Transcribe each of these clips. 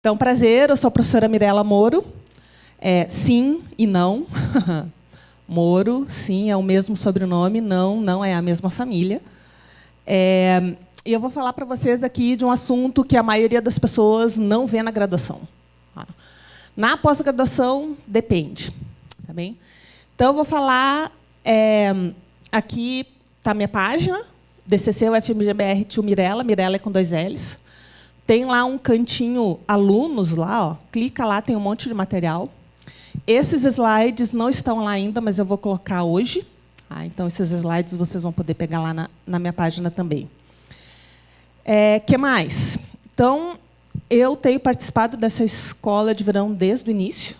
Então, prazer, eu sou a professora Mirela Moro. Sim e não. Moro, sim, é o mesmo sobrenome, não, não é a mesma família. E eu vou falar para vocês aqui de um assunto que a maioria das pessoas não vê na graduação. Na pós-graduação, depende. Tá bem? Então, eu vou falar... aqui está a minha página, DCC UFMG-BR Tio Mirela, Mirela é com 2 L's. Tem lá um cantinho alunos, lá, ó, clica lá, tem um monte de material. Esses slides não estão lá ainda, mas eu vou colocar hoje. Então, esses slides vocês vão poder pegar lá na minha página também. Que mais? Então, eu tenho participado dessa escola de verão desde o início.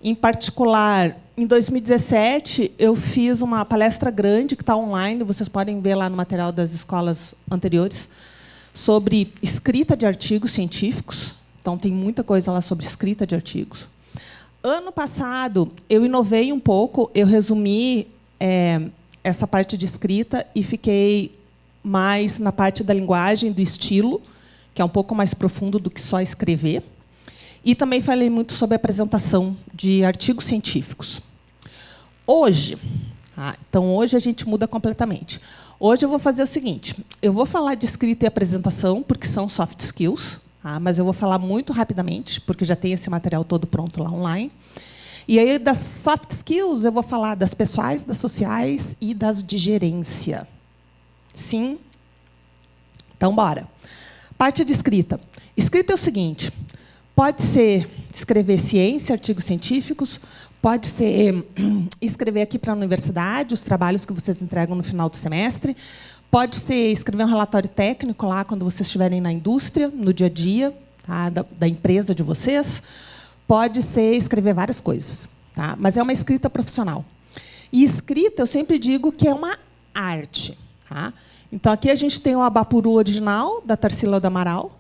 Em particular, em 2017, eu fiz uma palestra grande, que está online, vocês podem ver lá no material das escolas anteriores, sobre escrita de artigos científicos. Então, tem muita coisa lá sobre escrita de artigos. Ano passado, eu inovei um pouco, eu resumi essa parte de escrita e fiquei mais na parte da linguagem, do estilo, que é um pouco mais profundo do que só escrever. E também falei muito sobre a apresentação de artigos científicos. Hoje, então hoje a gente muda completamente. Hoje eu vou fazer o seguinte, eu vou falar de escrita e apresentação, porque são soft skills, mas eu vou falar muito rapidamente, porque já tem esse material todo pronto lá online. E aí, das soft skills, eu vou falar das pessoais, das sociais e das de gerência. Sim? Então, bora. Parte de escrita. Escrita é o seguinte, pode ser escrever ciência, artigos científicos, pode ser escrever aqui para a universidade, os trabalhos que vocês entregam no final do semestre, pode ser escrever um relatório técnico lá quando vocês estiverem na indústria, no dia a dia, da empresa de vocês, pode ser escrever várias coisas, mas é uma escrita profissional. E escrita, eu sempre digo que é uma arte. Então, aqui a gente tem o Abapuru original, da Tarsila do Amaral.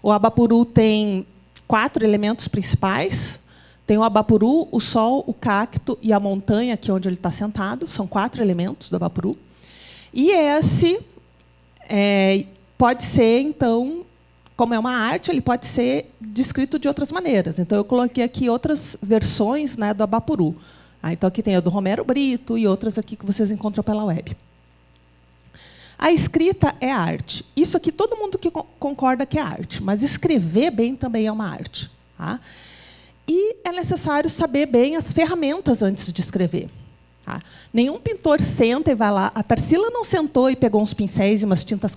O Abapuru tem 4 elementos principais. Tem o Abapuru, o sol, o cacto e a montanha, aqui onde ele está sentado. São 4 elementos do Abapuru. E esse pode ser, então, como é uma arte, ele pode ser descrito de outras maneiras. Então, eu coloquei aqui outras versões, né, do Abapuru. Então, aqui tem a do Romero Brito e outras aqui que vocês encontram pela web. A escrita é arte. Isso aqui, todo mundo que concorda que é arte. Mas escrever bem também é uma arte. E é necessário saber bem as ferramentas antes de escrever. Nenhum pintor senta e vai lá. A Tarsila não sentou e pegou uns pincéis e umas tintas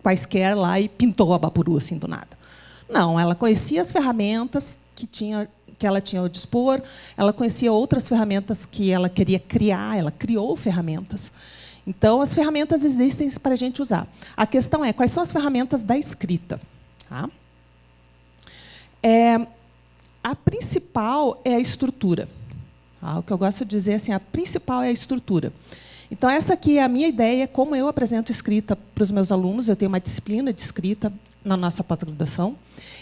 quaisquer lá e pintou o Abapuru assim do nada. Não, ela conhecia as ferramentas que ela tinha ao dispor, ela conhecia outras ferramentas que ela queria criar, ela criou ferramentas. Então, as ferramentas existem para a gente usar. A questão é, quais são as ferramentas da escrita? A principal é a estrutura. O que eu gosto de dizer assim, a principal é a estrutura. Então, essa aqui é a minha ideia, como eu apresento escrita para os meus alunos. Eu tenho uma disciplina de escrita na nossa pós-graduação.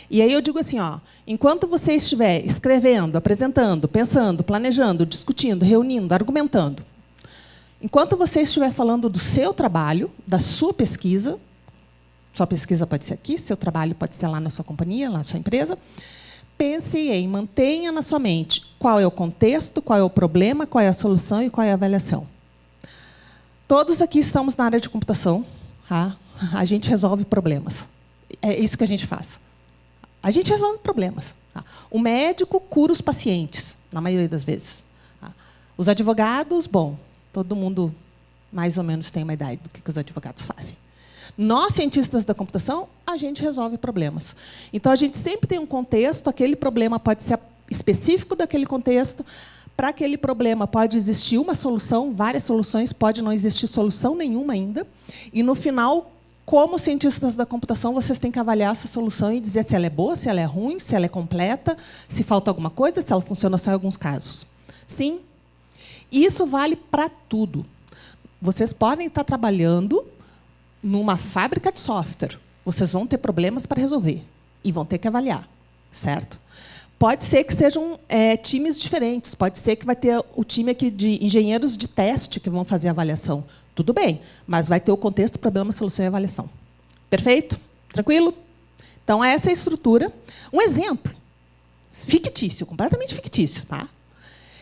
E aí eu digo assim, enquanto você estiver escrevendo, apresentando, pensando, planejando, discutindo, reunindo, argumentando, enquanto você estiver falando do seu trabalho, da sua pesquisa pode ser aqui, seu trabalho pode ser lá na sua companhia, lá na sua empresa, pense em, mantenha na sua mente qual é o contexto, qual é o problema, qual é a solução e qual é a avaliação. Todos aqui estamos na área de computação. A gente resolve problemas. É isso que a gente faz. A gente resolve problemas. O médico cura os pacientes, na maioria das vezes. Os advogados, bom, todo mundo mais ou menos tem uma ideia do que os advogados fazem. Nós, cientistas da computação, a gente resolve problemas. Então, a gente sempre tem um contexto, aquele problema pode ser específico daquele contexto, para aquele problema pode existir uma solução, várias soluções, pode não existir solução nenhuma ainda, e, no final, como cientistas da computação, vocês têm que avaliar essa solução e dizer se ela é boa, se ela é ruim, se ela é completa, se falta alguma coisa, se ela funciona só em alguns casos. Sim? Isso vale para tudo. Vocês podem estar trabalhando numa fábrica de software. Vocês vão ter problemas para resolver e vão ter que avaliar, certo? Pode ser que sejam times diferentes. Pode ser que vai ter o time aqui de engenheiros de teste que vão fazer a avaliação. Tudo bem, mas vai ter o contexto, problema, solução e avaliação. Perfeito? Tranquilo? Então, essa é a estrutura. Um exemplo fictício, completamente fictício. Tá?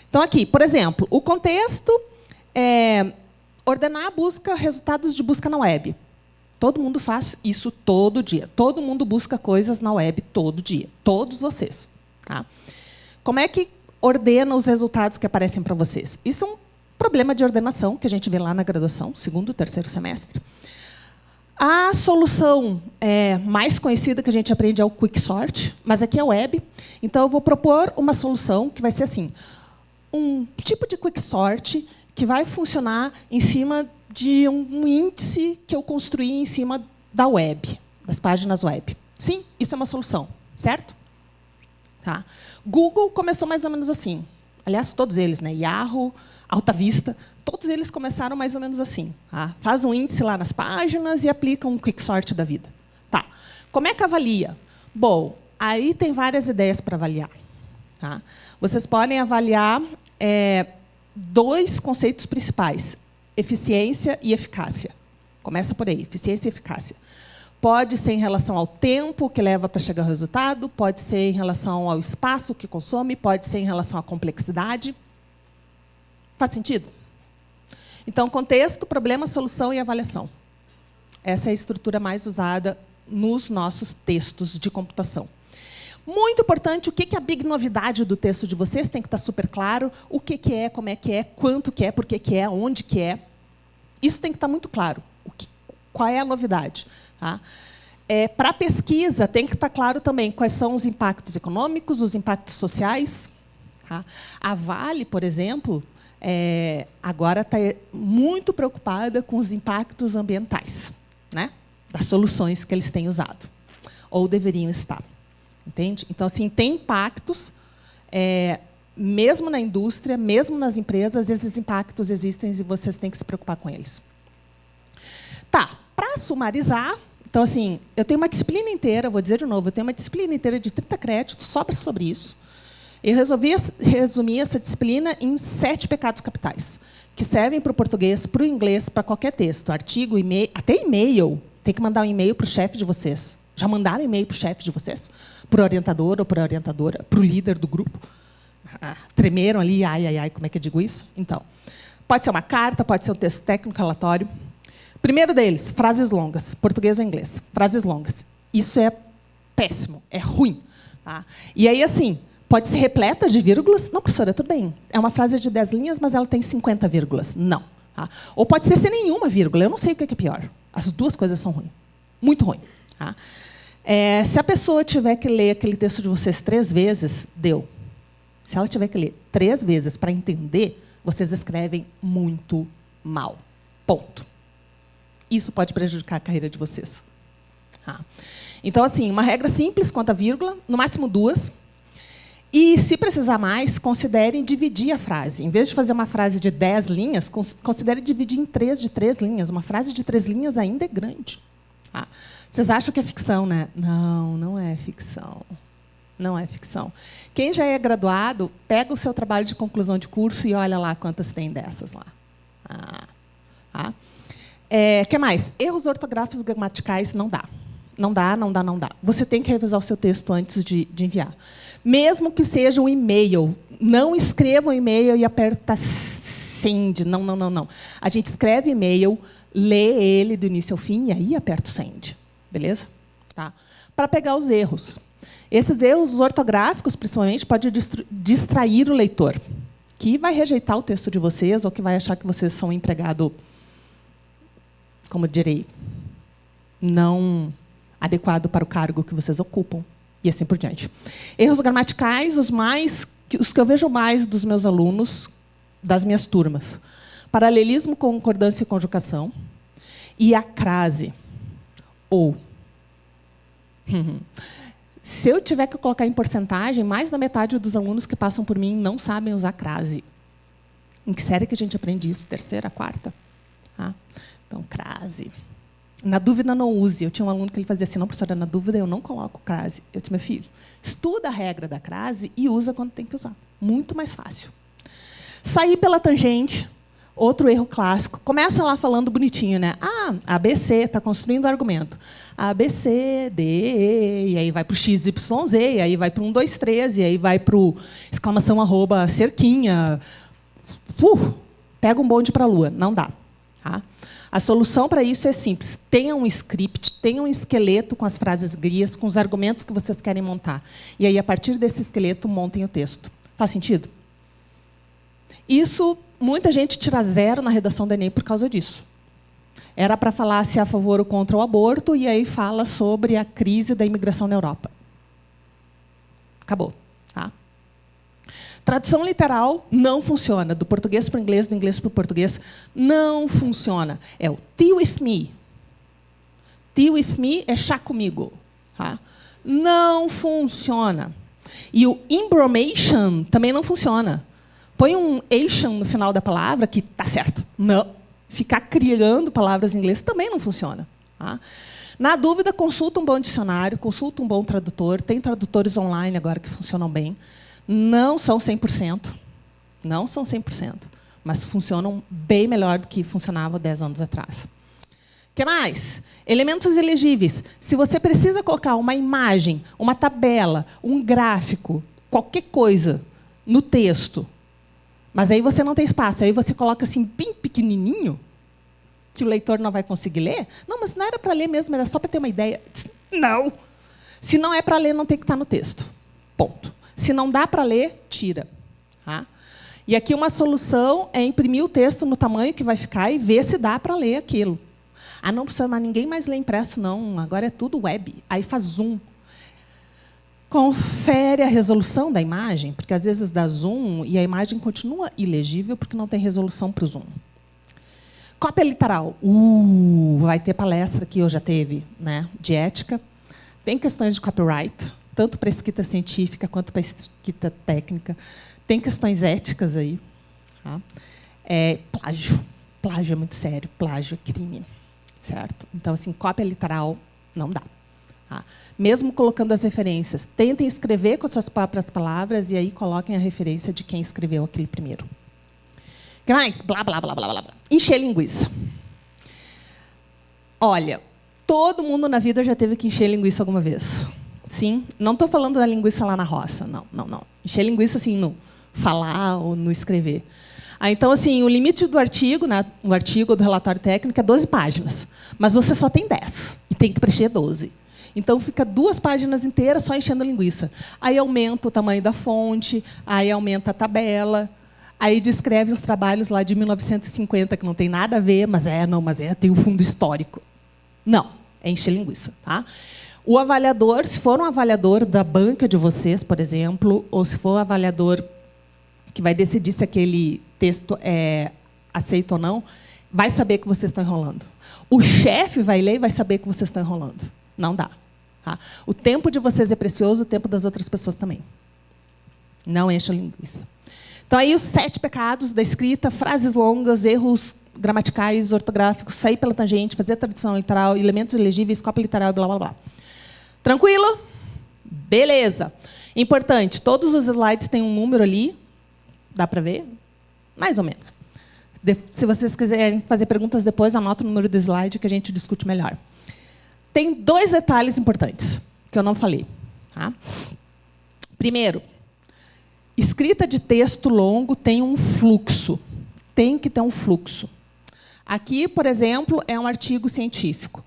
Então, aqui, por exemplo, o contexto é ordenar a busca, resultados de busca na web. Todo mundo faz isso todo dia. Todo mundo busca coisas na web todo dia. Todos vocês. Tá? Como é que ordena os resultados que aparecem para vocês? Isso é um problema de ordenação que a gente vê lá na graduação, segundo, terceiro semestre. A solução mais conhecida que a gente aprende é o Quicksort, mas aqui é web. Então, eu vou propor uma solução que vai ser assim, um tipo de Quicksort que vai funcionar em cima de um índice que eu construí em cima da web, das páginas web. Sim, isso é uma solução, certo? Tá. Google começou mais ou menos assim. Aliás, todos eles, né? Yahoo, Alta Vista, todos eles começaram mais ou menos assim. Tá? Faz um índice lá nas páginas e aplica um quicksort da vida. Tá. Como é que avalia? Bom, aí tem várias ideias para avaliar. Tá? Vocês podem avaliar dois conceitos principais, eficiência e eficácia. Começa por aí, eficiência e eficácia. Pode ser em relação ao tempo que leva para chegar ao resultado, pode ser em relação ao espaço que consome, pode ser em relação à complexidade. Faz sentido? Então, contexto, problema, solução e avaliação. Essa é a estrutura mais usada nos nossos textos de computação. Muito importante, o que é a big novidade do texto de vocês, tem que estar super claro, o que é, como é que é, quanto que é, por que é, onde que é. Isso tem que estar muito claro. Qual é a novidade? Tá? Para a pesquisa, tem que estar claro também quais são os impactos econômicos, os impactos sociais. Tá? A Vale, por exemplo, agora está muito preocupada com os impactos ambientais, né? Das soluções que eles têm usado, ou deveriam estar. Entende? Então, assim, tem impactos, mesmo na indústria, mesmo nas empresas, esses impactos existem e vocês têm que se preocupar com eles. Tá, para sumarizar, então, assim, eu tenho uma disciplina inteira, vou dizer de novo, eu tenho uma disciplina inteira de 30 créditos só sobre isso. Eu resolvi resumir essa disciplina em 7 pecados capitais, que servem para o português, para o inglês, para qualquer texto, artigo, e-mail, até e-mail. Tem que mandar um e-mail para o chefe de vocês. Já mandaram e-mail para o chefe de vocês? Para o orientador ou para a orientadora? Para o líder do grupo? Tremeram ali, ai, ai, ai, como é que eu digo isso? Então, pode ser uma carta, pode ser um texto técnico, relatório. Primeiro deles, frases longas, português ou inglês. Frases longas. Isso é péssimo, é ruim. Tá? E aí, assim, pode ser repleta de vírgulas. Não, professora, tudo bem. É uma frase de 10 linhas, mas ela tem 50 vírgulas. Não. Tá? Ou pode ser sem nenhuma vírgula. Eu não sei o que é pior. As duas coisas são ruins. Muito ruim. Tá? Se a pessoa tiver que ler aquele texto de vocês 3 vezes, deu. Se ela tiver que ler 3 vezes para entender, vocês escrevem muito mal. Ponto. Isso pode prejudicar a carreira de vocês. Tá? Então, assim, uma regra simples quanto à vírgula, no máximo 2. E, se precisar mais, considerem dividir a frase. Em vez de fazer uma frase de 10 linhas, considere dividir em 3 de 3 linhas. Uma frase de 3 linhas ainda é grande. Tá? Vocês acham que é ficção, né? Não, não é ficção. Não é ficção. Quem já é graduado, pega o seu trabalho de conclusão de curso e olha lá quantas tem dessas lá. Tá? Que mais? Erros ortográficos gramaticais não dá. Não dá, não dá, não dá. Você tem que revisar o seu texto antes de enviar. Mesmo que seja um e-mail, não escreva um e-mail e aperta send. Não, não, não, não. A gente escreve e-mail, lê ele do início ao fim e aí aperta o send. Beleza? Tá? Para pegar os erros. Esses erros ortográficos, principalmente, podem distrair o leitor, que vai rejeitar o texto de vocês ou que vai achar que vocês são um empregado, como eu direi, não adequado para o cargo que vocês ocupam, e assim por diante. Erros gramaticais, os que eu vejo mais dos meus alunos, das minhas turmas. Paralelismo, concordância e conjugação. E a crase. Ou. Se eu tiver que colocar em porcentagem, mais da metade dos alunos que passam por mim não sabem usar crase. Em que série que a gente aprende isso? Terceira, quarta? Tá? Então, crase. Na dúvida, não use. Eu tinha um aluno que ele fazia assim, não, professora, na dúvida eu não coloco crase. Eu disse, meu filho, estuda a regra da crase e usa quando tem que usar. Muito mais fácil. Sair pela tangente. Outro erro clássico. Começa lá falando bonitinho, né? Ah, ABC, está construindo o argumento. ABC, D, E, e aí vai para o X, Y, Z, e aí vai para o 1, 2, 3, e aí vai para o exclamação, arroba, cerquinha. Pega um bonde para a lua. Não dá. Tá? A solução para isso é simples. Tenha um script, tenha um esqueleto com as frases guias, com os argumentos que vocês querem montar. E aí, a partir desse esqueleto, montem o texto. Faz sentido? Isso, muita gente tira 0 na redação do Enem por causa disso. Era para falar se é a favor ou contra o aborto, e aí fala sobre a crise da imigração na Europa. Acabou. Tá? Tradução literal não funciona. Do português para o inglês, do inglês para o português, não funciona. É o tea with me. Tea with me é chá comigo. Tá? Não funciona. E o embromation também não funciona. Põe um ation no final da palavra, que está certo. Não. Ficar criando palavras em inglês também não funciona. Tá? Na dúvida, consulta um bom dicionário, consulta um bom tradutor. Tem tradutores online agora que funcionam bem. Não são 100%. Não são 100%. Mas funcionam bem melhor do que funcionava 10 anos atrás. O que mais? Elementos elegíveis. Se você precisa colocar uma imagem, uma tabela, um gráfico, qualquer coisa no texto, mas aí você não tem espaço, aí você coloca assim, bem pequenininho, que o leitor não vai conseguir ler. Não, mas não era para ler mesmo, era só para ter uma ideia. Não. Se não é para ler, não tem que estar no texto. Ponto. Se não dá para ler, tira. Tá? E aqui uma solução é imprimir o texto no tamanho que vai ficar e ver se dá para ler aquilo. Ah, não, professor, mas ninguém mais lê impresso, não. Agora é tudo web. Aí faz zoom. Confere a resolução da imagem, porque às vezes dá zoom e a imagem continua ilegível porque não tem resolução para o zoom. Cópia literal. Vai ter palestra que hoje já teve, né, de ética. Tem questões de copyright, tanto para escrita científica quanto para escrita técnica. Tem questões éticas aí. Tá? Plágio. Plágio é muito sério. Plágio é crime. Certo? Então, assim, cópia literal não dá. Tá? Mesmo colocando as referências, tentem escrever com as suas próprias palavras e aí coloquem a referência de quem escreveu aquele primeiro. O que mais? Blá, blá, blá, blá, blá, blá. Encher linguiça. Olha, todo mundo na vida já teve que encher linguiça alguma vez. Sim? Não estou falando da linguiça lá na roça. Não, não, não. Encher linguiça assim, no falar ou no escrever. Então, assim, o limite do artigo, né, o artigo do relatório técnico é 12 páginas. Mas você só tem 10 e tem que preencher 12. Então, fica 2 páginas inteiras só enchendo linguiça. Aí aumenta o tamanho da fonte, aí aumenta a tabela, aí descreve os trabalhos lá de 1950, que não tem nada a ver, mas tem um fundo histórico. Não, é encher linguiça. Tá? O avaliador, se for um avaliador da banca de vocês, por exemplo, ou se for um avaliador que vai decidir se aquele texto é aceito ou não, vai saber que vocês estão enrolando. O chefe vai ler e vai saber que vocês estão enrolando. Não dá. Tá? O tempo de vocês é precioso, o tempo das outras pessoas também. Não encha a linguiça. Então, aí os 7 pecados da escrita, frases longas, erros gramaticais, ortográficos, sair pela tangente, fazer a tradução literal, elementos ilegíveis, cópia literal, blá, blá, blá. Tranquilo? Beleza. Importante, todos os slides têm um número ali. Dá para ver? Mais ou menos. Se vocês quiserem fazer perguntas depois, anota o número do slide que a gente discute melhor. Tem 2 detalhes importantes que eu não falei. Tá? Primeiro, escrita de texto longo tem um fluxo. Tem que ter um fluxo. Aqui, por exemplo, é um artigo científico.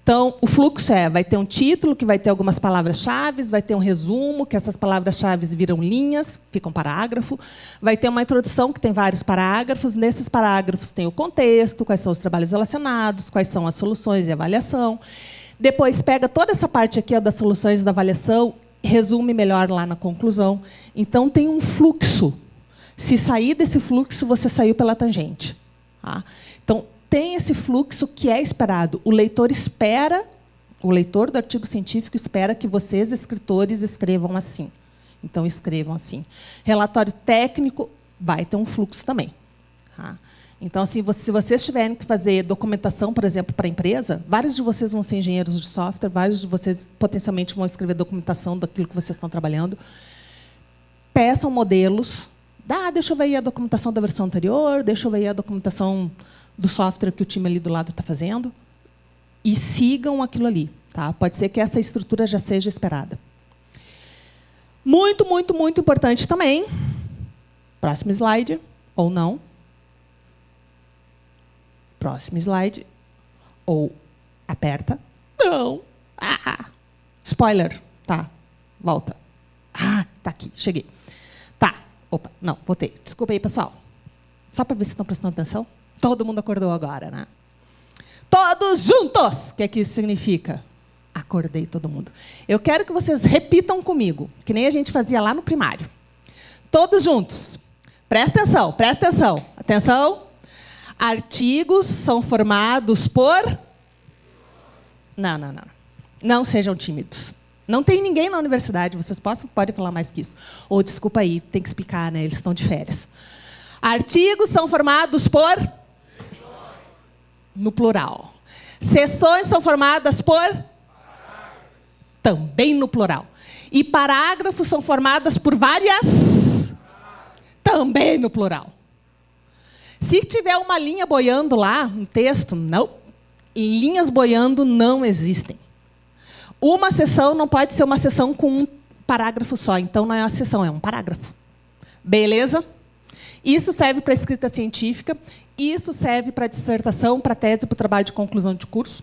Então, o fluxo vai ter um título, que vai ter algumas palavras-chave, vai ter um resumo, que essas palavras-chave viram linhas, ficam parágrafo. Vai ter uma introdução, que tem vários parágrafos. Nesses parágrafos tem o contexto, quais são os trabalhos relacionados, quais são as soluções e avaliação. Depois, pega toda essa parte aqui das soluções e da avaliação, resume melhor lá na conclusão. Então, tem um fluxo. Se sair desse fluxo, você saiu pela tangente. Tá? Então, tem esse fluxo que é esperado. O leitor do artigo científico espera que vocês, escritores, escrevam assim. Então, escrevam assim. Relatório técnico vai ter um fluxo também. Tá? Então, assim, se vocês tiverem que fazer documentação, por exemplo, para a empresa, vários de vocês vão ser engenheiros de software, vários de vocês potencialmente vão escrever documentação daquilo que vocês estão trabalhando. Peçam modelos Deixa eu ver aí a documentação da versão anterior, deixa eu ver aí a documentação do software que o time ali do lado está fazendo, e sigam aquilo ali. Tá? Pode ser que essa estrutura já seja esperada. Muito, muito, muito importante também, próximo slide, ou não. Próximo slide, ou aperta. Não. Spoiler. Tá, volta. Tá aqui, cheguei. Tá, opa, não, voltei. Desculpa aí, pessoal. Só para ver se estão prestando atenção. Todo mundo acordou agora, né? Todos juntos! O que é que isso significa? Acordei todo mundo. Eu quero que vocês repitam comigo, que nem a gente fazia lá no primário. Todos juntos. Presta atenção, presta atenção. Atenção. Artigos são formados por... Não. Não sejam tímidos. Não tem ninguém na universidade, vocês podem falar mais que isso. Ou, desculpa aí, tem que explicar, né? Eles estão de férias. Artigos são formados por... No plural. Seções são formadas por... Também no plural. E parágrafos são formadas por várias... Também no plural. Se tiver uma linha boiando lá no texto, não. Linhas boiando não existem. Uma seção não pode ser uma seção com um parágrafo só. Então, não é uma seção, é um parágrafo. Beleza? Isso serve para a escrita científica. Isso serve para a dissertação, para a tese, para o trabalho de conclusão de curso.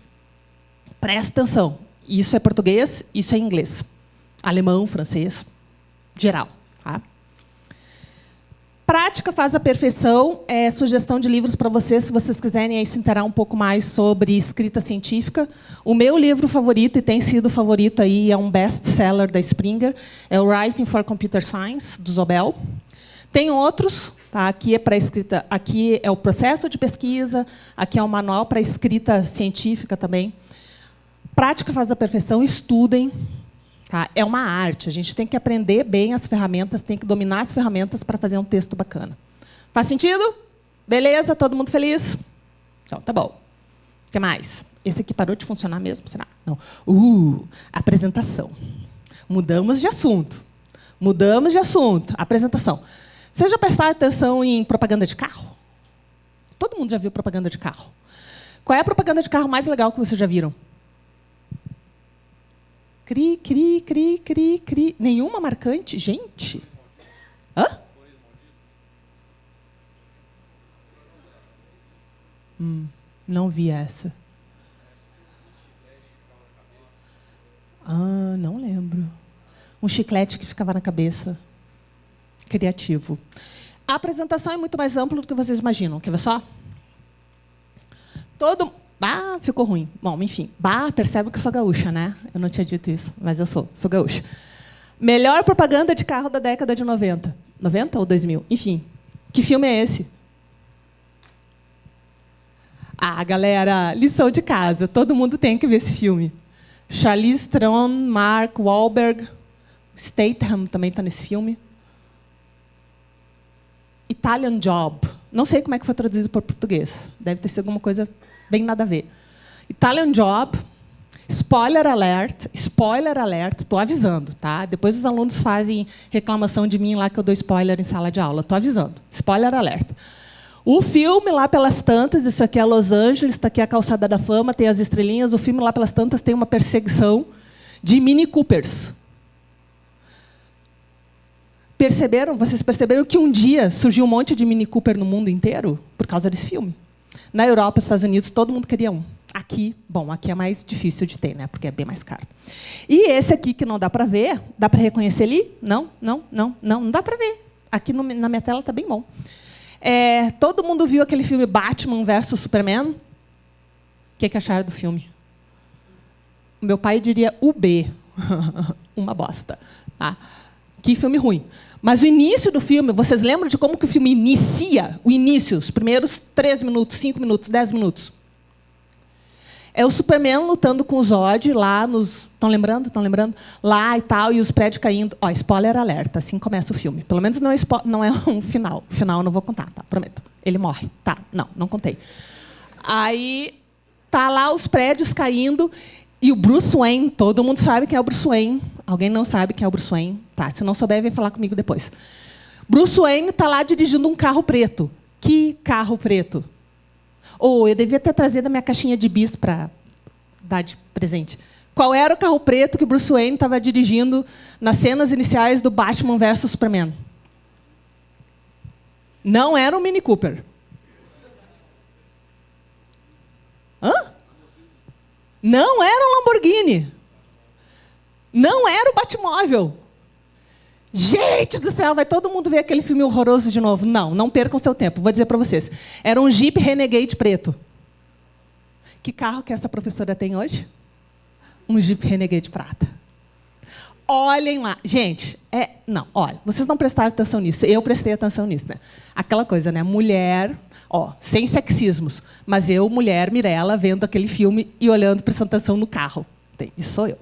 Presta atenção. Isso é português, isso é inglês. Alemão, francês, geral. Tá? Prática faz a perfeição. Sugestão de livros para vocês, se vocês quiserem aí se inteirar um pouco mais sobre escrita científica. O meu livro favorito, e tem sido favorito, aí, é um best-seller da Springer, é o Writing for Computer Science, do Zobel. Tem outros. Tá? Aqui é para escrita, aqui é o processo de pesquisa, aqui é um manual para escrita científica também. Prática faz a perfeição, estudem. Tá? É uma arte, a gente tem que aprender bem as ferramentas, tem que dominar as ferramentas para fazer um texto bacana. Faz sentido? Beleza? Todo mundo feliz? Então, tá bom. O que mais? Esse aqui parou de funcionar mesmo? Será? Não. Apresentação. Mudamos de assunto. Mudamos de assunto. Apresentação. Vocês já prestaram atenção em propaganda de carro? Todo mundo já viu propaganda de carro. Qual é a propaganda de carro mais legal que vocês já viram? Cri, cri, cri, cri, cri. Nenhuma marcante? Gente. Hã? Não vi essa. Não lembro. Um chiclete que ficava na cabeça. Criativo. A apresentação é muito mais ampla do que vocês imaginam. Quer ver só? Ficou ruim. Bom, enfim. Percebe que eu sou gaúcha, né? Eu não tinha dito isso, mas eu sou gaúcha. Melhor propaganda de carro da década de 90. 90 ou 2000? Enfim. Que filme é esse? Galera, lição de casa. Todo mundo tem que ver esse filme. Charlize Theron, Mark Wahlberg, Statham também está nesse filme. Italian Job. Não sei como é que foi traduzido para português. Deve ter sido alguma coisa bem nada a ver. Italian Job. Spoiler alert. Spoiler alert. Estou avisando, tá? Depois os alunos fazem reclamação de mim lá que eu dou spoiler em sala de aula. Estou avisando. Spoiler alert. O filme, lá pelas tantas, isso aqui é Los Angeles, está aqui a Calçada da Fama, tem as estrelinhas. O filme, lá pelas tantas, tem uma perseguição de Mini Coopers. Vocês perceberam que um dia surgiu um monte de Mini Cooper no mundo inteiro por causa desse filme? Na Europa, nos Estados Unidos, todo mundo queria um. Aqui é mais difícil de ter, né? Porque é bem mais caro. E esse aqui, que não dá para ver, dá para reconhecer ali? Não dá para ver. Aqui na minha tela está bem bom. Todo mundo viu aquele filme Batman versus Superman? O que acharam do filme? Meu pai diria UB. Uma bosta. Tá? Que filme ruim. Mas o início do filme, vocês lembram de como que o filme inicia? O início, os primeiros 3 minutos, 5 minutos, 10 minutos. É o Superman lutando com o Zod lá nos... Estão lembrando? Lá e tal, e os prédios caindo. Spoiler alerta, assim começa o filme. Pelo menos não é um final. O final eu não vou contar, tá? Prometo. Ele morre. Tá, não contei. Aí tá lá os prédios caindo e o Bruce Wayne, todo mundo sabe quem é o Bruce Wayne. Alguém não sabe quem é o Bruce Wayne? Tá, se não souber, vem falar comigo depois. Bruce Wayne está lá dirigindo um carro preto. Que carro preto? Ou eu devia ter trazido a minha caixinha de bis para dar de presente. Qual era o carro preto que o Bruce Wayne estava dirigindo nas cenas iniciais do Batman versus Superman? Não era um Mini Cooper. Hã? Não era um Lamborghini. Não era o Batmóvel. Gente do céu, vai todo mundo ver aquele filme horroroso de novo. Não, não percam seu tempo. Vou dizer para vocês. Era um Jeep Renegade preto. Que carro que essa professora tem hoje? Um Jeep Renegade prata. Olhem lá. Gente, não, olha, vocês não prestaram atenção nisso. Eu prestei atenção nisso, né? Aquela coisa, né? Mulher, sem sexismos, mas eu, mulher, Mirella, vendo aquele filme e olhando, prestando atenção no carro. Isso sou eu.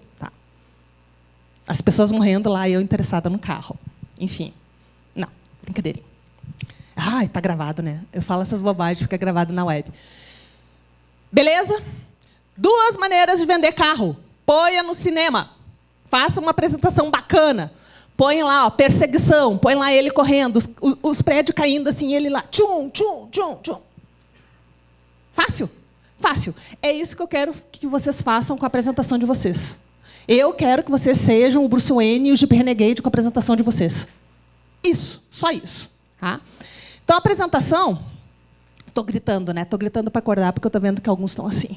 As pessoas morrendo lá e eu interessada no carro. Enfim. Não, brincadeirinha. Ai, está gravado, né? Eu falo essas bobagens, fica gravado na web. Beleza? 2 maneiras de vender carro. Ponha no cinema. Faça uma apresentação bacana. Põe lá, perseguição. Põe lá ele correndo, os prédios caindo assim, ele lá. Tchum, tchum, tchum, tchum. Fácil? Fácil. É isso que eu quero que vocês façam com a apresentação de vocês. Eu quero que vocês sejam o Bruce Wayne e o Jeep Renegade com a apresentação de vocês. Isso, só isso. Tá? Então, a apresentação... Estou gritando, né? Estou gritando para acordar, porque eu estou vendo que alguns estão assim.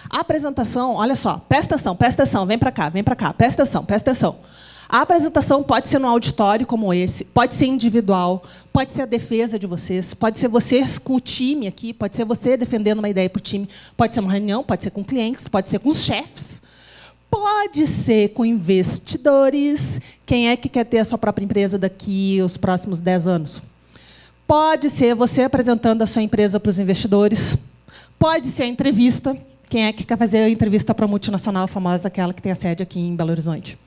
A apresentação, olha só, presta atenção, vem para cá, presta atenção. A apresentação pode ser num auditório como esse, pode ser individual, pode ser a defesa de vocês, pode ser vocês com o time aqui, pode ser você defendendo uma ideia para o time, pode ser uma reunião, pode ser com clientes, pode ser com os chefes, pode ser com investidores. Quem é que quer ter a sua própria empresa daqui os próximos 10 anos? Pode ser você apresentando a sua empresa para os investidores. Pode ser a entrevista. Quem é que quer fazer a entrevista para a multinacional famosa, aquela que tem a sede aqui em Belo Horizonte?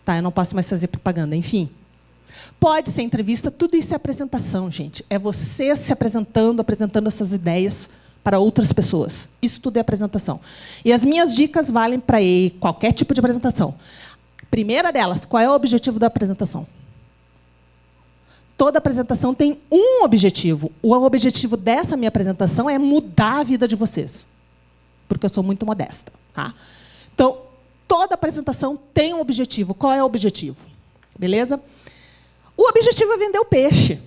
Tá, eu não posso mais fazer propaganda, enfim. Pode ser entrevista, tudo isso é apresentação, gente. É você se apresentando as suas ideias para outras pessoas. Isso tudo é apresentação. E as minhas dicas valem para qualquer tipo de apresentação. Primeira delas, qual é o objetivo da apresentação? Toda apresentação tem um objetivo. O objetivo dessa minha apresentação é mudar a vida de vocês. Porque eu sou muito modesta. Tá? Então, toda apresentação tem um objetivo. Qual é o objetivo? Beleza? O objetivo é vender o peixe.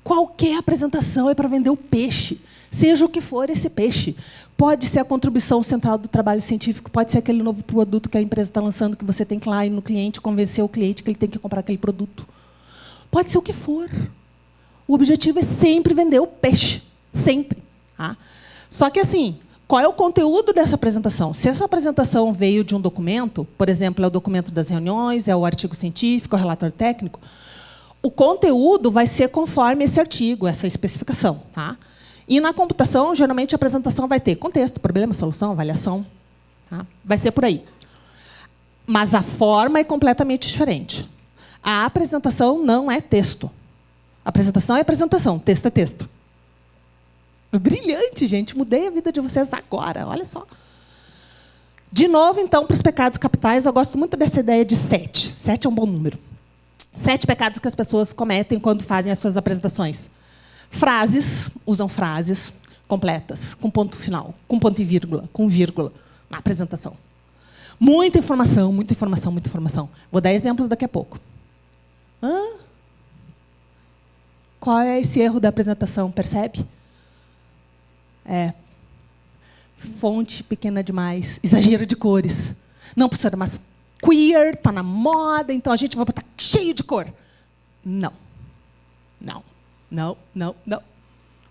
Qualquer apresentação é para vender o peixe. Seja o que for esse peixe. Pode ser a contribuição central do trabalho científico, pode ser aquele novo produto que a empresa está lançando, que você tem que ir lá no cliente, convencer o cliente que ele tem que comprar aquele produto. Pode ser o que for. O objetivo é sempre vender o peixe. Sempre. Tá? Só que, assim, qual é o conteúdo dessa apresentação? Se essa apresentação veio de um documento, por exemplo, é o documento das reuniões, é o artigo científico, é o relatório técnico, o conteúdo vai ser conforme esse artigo, essa especificação. Tá? E, na computação, geralmente, a apresentação vai ter contexto, problema, solução, avaliação. Tá? Vai ser por aí. Mas a forma é completamente diferente. A apresentação não é texto. A apresentação é apresentação, texto é texto. Brilhante, gente. Mudei a vida de vocês agora. Olha só. De novo, então, para os pecados capitais, eu gosto muito dessa ideia de 7. 7 é um bom número. 7 pecados que as pessoas cometem quando fazem as suas apresentações. Frases, usam frases completas, com ponto final, com ponto e vírgula, com vírgula, na apresentação. Muita informação, muita informação, muita informação. Vou dar exemplos daqui a pouco. Qual é esse erro da apresentação? Percebe? Fonte pequena demais, exagero de cores. Não, professora, mas queer está na moda, então a gente vai botar cheio de cor. Não. Não. Não, não, não.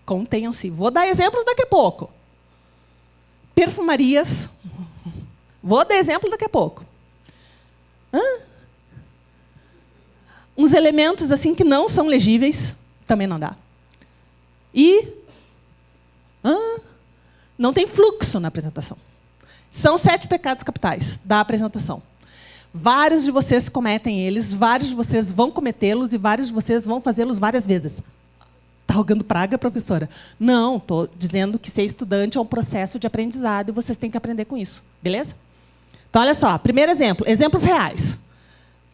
Contenham-se. Vou dar exemplos daqui a pouco. Perfumarias. Vou dar exemplo daqui a pouco. Uns elementos assim que não são legíveis, também não dá. E não tem fluxo na apresentação. São 7 pecados capitais da apresentação. Vários de vocês cometem eles, vários de vocês vão cometê-los e vários de vocês vão fazê-los várias vezes. Está rogando praga, professora? Não, estou dizendo que ser estudante é um processo de aprendizado e vocês têm que aprender com isso. Beleza? Então, olha só. Primeiro exemplo. Exemplos reais.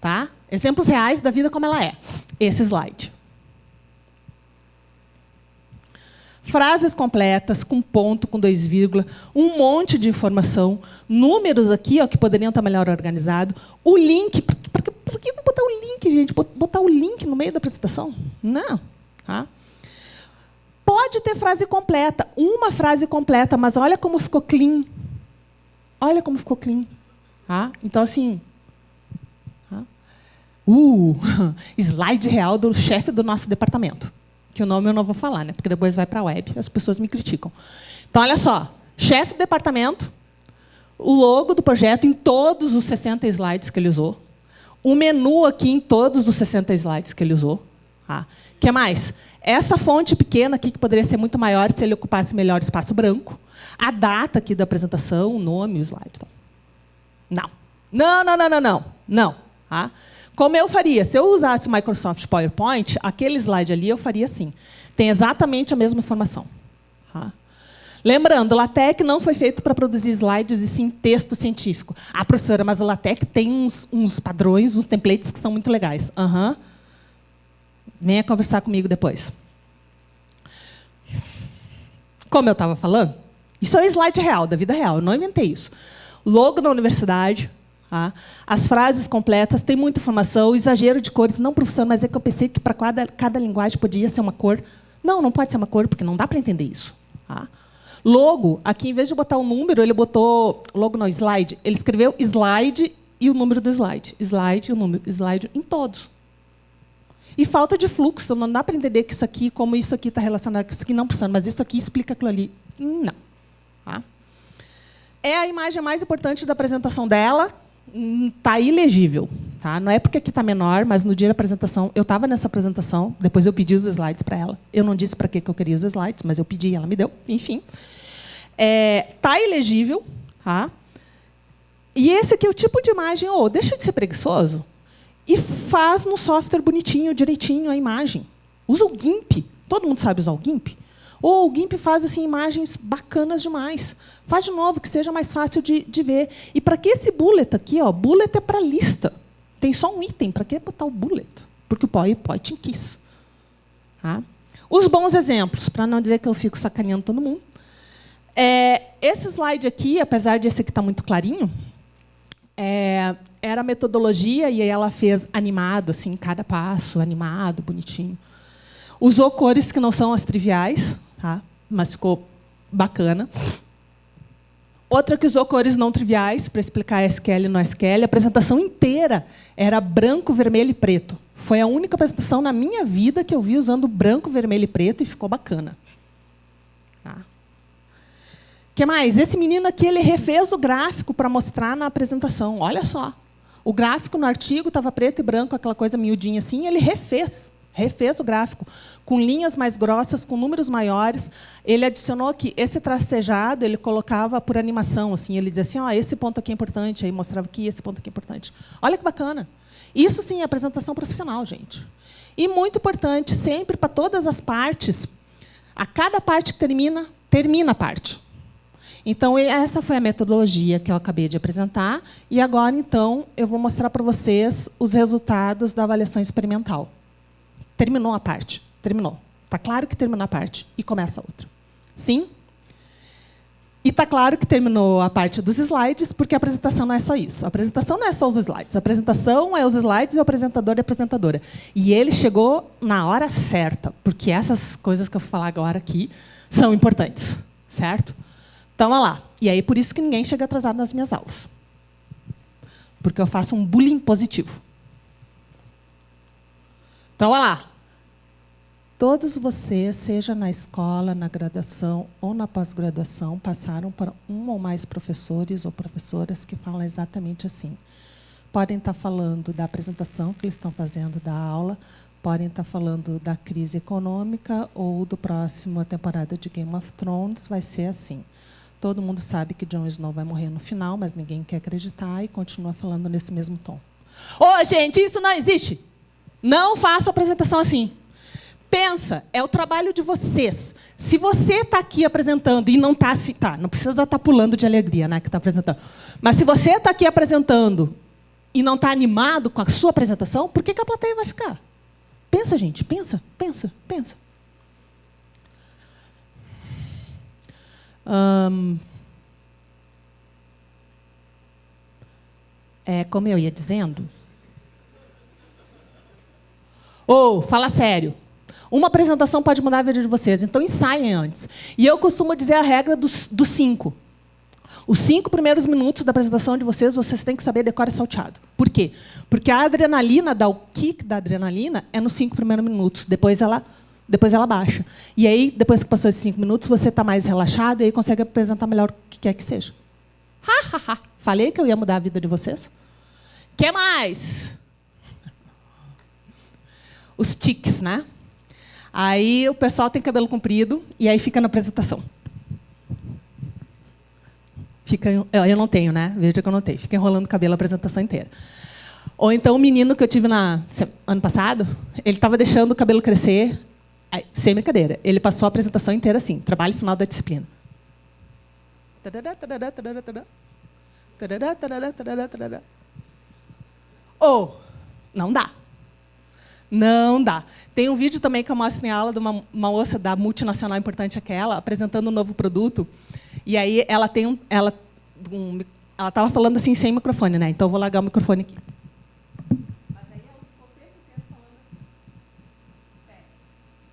Tá? Exemplos reais da vida como ela é. esse slide. Frases completas, com ponto, com 2 vírgulas, um monte de informação, números aqui, ó, que poderiam estar melhor organizados, o link. Por que botar o link, gente? Botar o link no meio da apresentação? Não. Tá? Pode ter frase completa, uma frase completa, mas olha como ficou clean. Olha como ficou clean. Tá? Então, assim... Tá? Slide real do chefe do nosso departamento. Que o nome eu não vou falar, né? Porque depois vai para a web e as pessoas me criticam. Então, olha só. Chefe do departamento, o logo do projeto em todos os 60 slides que ele usou. O menu aqui em todos os 60 slides que ele usou. O que mais? Essa fonte pequena aqui, que poderia ser muito maior se ele ocupasse melhor espaço branco. A data aqui da apresentação, o nome, o slide. Então. Não. Não. Tá? Como eu faria? Se eu usasse o Microsoft PowerPoint, aquele slide ali eu faria assim. Tem exatamente a mesma informação. Tá? Lembrando, o LaTeX não foi feito para produzir slides e sim texto científico. Ah, professora, mas o LaTeX tem uns padrões, uns templates que são muito legais. Venha conversar comigo depois. Como eu estava falando, isso é um slide real, da vida real. Eu não inventei isso. Logo da universidade... As frases completas, tem muita informação, exagero de cores. Não, professor, mas é que eu pensei que para cada linguagem podia ser uma cor. Não pode ser uma cor, porque não dá para entender isso. Logo, aqui, em vez de botar o número, ele botou logo no slide. Ele escreveu slide e o número do slide. Slide e o número, slide em todos. E falta de fluxo. Não dá para entender que isso aqui, como isso aqui está relacionado com isso aqui. Não, professor, mas isso aqui explica aquilo ali. Não. É a imagem mais importante da apresentação dela. Está ilegível. Tá? Não é porque aqui está menor, mas no dia da apresentação, eu estava nessa apresentação, depois eu pedi os slides para ela. Eu não disse para que eu queria os slides, mas eu pedi, ela me deu. Enfim. Está ilegível. Tá? E esse aqui é o tipo de imagem, deixa de ser preguiçoso e faz no software bonitinho, direitinho a imagem. Usa o GIMP. Todo mundo sabe usar o GIMP? Ou o GIMP faz assim, imagens bacanas demais. Faz de novo, que seja mais fácil de ver. E para que esse bullet aqui? Bullet é para lista. Tem só um item. Para que botar o bullet? Porque o PowerPoint quis. Tá? Os bons exemplos, para não dizer que eu fico sacaneando todo mundo. Esse slide aqui, apesar de esse aqui estar muito clarinho, era a metodologia, e ela fez animado, assim, cada passo, animado, bonitinho. Usou cores que não são as triviais, tá? Mas ficou bacana. Outra que usou cores não triviais para explicar SQL e não SQL. A apresentação inteira era branco, vermelho e preto. Foi a única apresentação na minha vida que eu vi usando branco, vermelho e preto e ficou bacana. Tá? Que mais? Esse menino aqui, ele refez o gráfico para mostrar na apresentação. Olha só. O gráfico no artigo estava preto e branco, aquela coisa miudinha assim, ele refez o gráfico, com linhas mais grossas, com números maiores. Ele adicionou aqui, esse tracejado, ele colocava por animação. Assim, ele dizia assim, esse ponto aqui é importante, aí mostrava aqui, esse ponto aqui é importante. Olha que bacana. Isso, sim, é apresentação profissional, gente. E muito importante, sempre, para todas as partes, a cada parte que termina a parte. Então, essa foi a metodologia que eu acabei de apresentar. E agora, então, eu vou mostrar para vocês os resultados da avaliação experimental. Terminou a parte. Terminou. Está claro que terminou a parte. E começa a outra. Sim? E está claro que terminou a parte dos slides, porque a apresentação não é só isso. A apresentação não é só os slides. A apresentação é os slides e o apresentador e a apresentadora. E ele chegou na hora certa, porque essas coisas que eu vou falar agora aqui são importantes. Certo? Então, olha lá. E aí, por isso que ninguém chega atrasado nas minhas aulas. Porque eu faço um bullying positivo. Então, olha lá. Todos vocês, seja na escola, na graduação ou na pós-graduação, passaram por um ou mais professores ou professoras que falam exatamente assim. Podem estar falando da apresentação que eles estão fazendo da aula, podem estar falando da crise econômica ou do próximo temporada de Game of Thrones, vai ser assim. Todo mundo sabe que Jon Snow vai morrer no final, mas ninguém quer acreditar e continua falando nesse mesmo tom. Gente, isso não existe! Não faça apresentação assim. Pensa, é o trabalho de vocês. Se você está aqui apresentando e não está assim, não precisa estar pulando de alegria, né, que está apresentando. Mas se você está aqui apresentando e não está animado com a sua apresentação, por que a plateia vai ficar? Pensa, gente, pensa, pensa, pensa. Como eu ia dizendo... fala sério. Uma apresentação pode mudar a vida de vocês, então ensaiem antes. E eu costumo dizer a regra dos 5. Os 5 primeiros minutos da apresentação de vocês têm que saber decorar e salteado. Por quê? Porque a adrenalina, o kick da adrenalina é nos 5 primeiros minutos. Depois ela baixa. E aí, depois que passou esses 5 minutos, você está mais relaxado e aí consegue apresentar melhor o que quer que seja. Falei que eu ia mudar a vida de vocês? O que mais? Os tics, né? Aí o pessoal tem cabelo comprido e aí fica na apresentação. Eu não tenho, né? Veja que eu não tenho. Fica enrolando o cabelo a apresentação inteira. Ou então o menino que eu tive ano passado, ele estava deixando o cabelo crescer, sem brincadeira. Ele passou a apresentação inteira assim, trabalho final da disciplina. Não dá. Não dá. Tem um vídeo também que eu mostro em aula de uma moça da multinacional importante aquela, apresentando um novo produto. E aí ela estava falando assim sem microfone, né? Então eu vou largar o microfone aqui. Mas aí eu estou o tempo inteiro falando assim. Sério.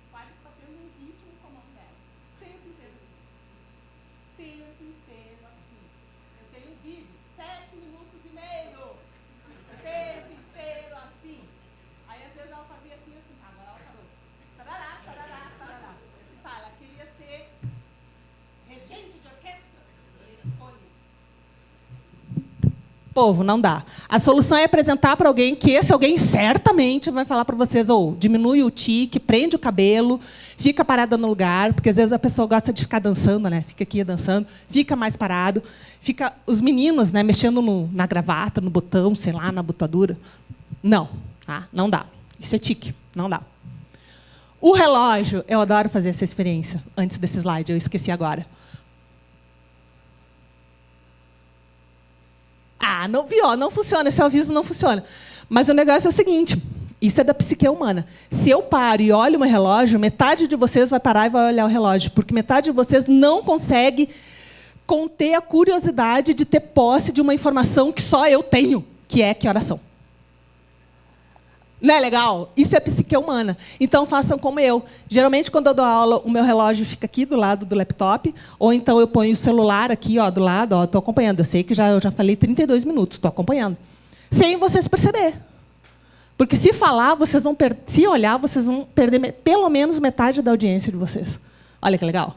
Quase que está tendo um ritmo como a dela. O tempo inteiro assim. O tempo inteiro assim. Eu tenho um vídeo, 7 minutos e meio. O tempo inteiro assim. Aí às vezes ela fazia assim, agora ela parou. Tarará, tarará, tarará. Ela queria ser regente de orquestra. Povo, não dá. A solução é apresentar para alguém que esse alguém certamente vai falar para vocês, diminui o tique, prende o cabelo, fica parada no lugar, porque às vezes a pessoa gosta de ficar dançando, né? Fica aqui dançando, fica mais parado, fica os meninos, né, mexendo na gravata, no botão, sei lá, na botadura. Não, tá? Não dá. Isso é tique, não dá. O relógio, eu adoro fazer essa experiência antes desse slide, eu esqueci agora. Não funciona, esse aviso não funciona. Mas o negócio é o seguinte, isso é da psique humana. Se eu paro e olho o meu relógio, metade de vocês vai parar e vai olhar o relógio, porque metade de vocês não consegue conter a curiosidade de ter posse de uma informação que só eu tenho, que é que horas são. Não é legal? Isso é psique humana. Então, façam como eu. Geralmente, quando eu dou aula, o meu relógio fica aqui do lado do laptop, ou então eu ponho o celular aqui do lado, estou acompanhando. Eu sei que eu já falei 32 minutos, estou acompanhando. Sem vocês perceber. Porque se falar, se olhar, vocês vão perder pelo menos metade da audiência de vocês. Olha que legal.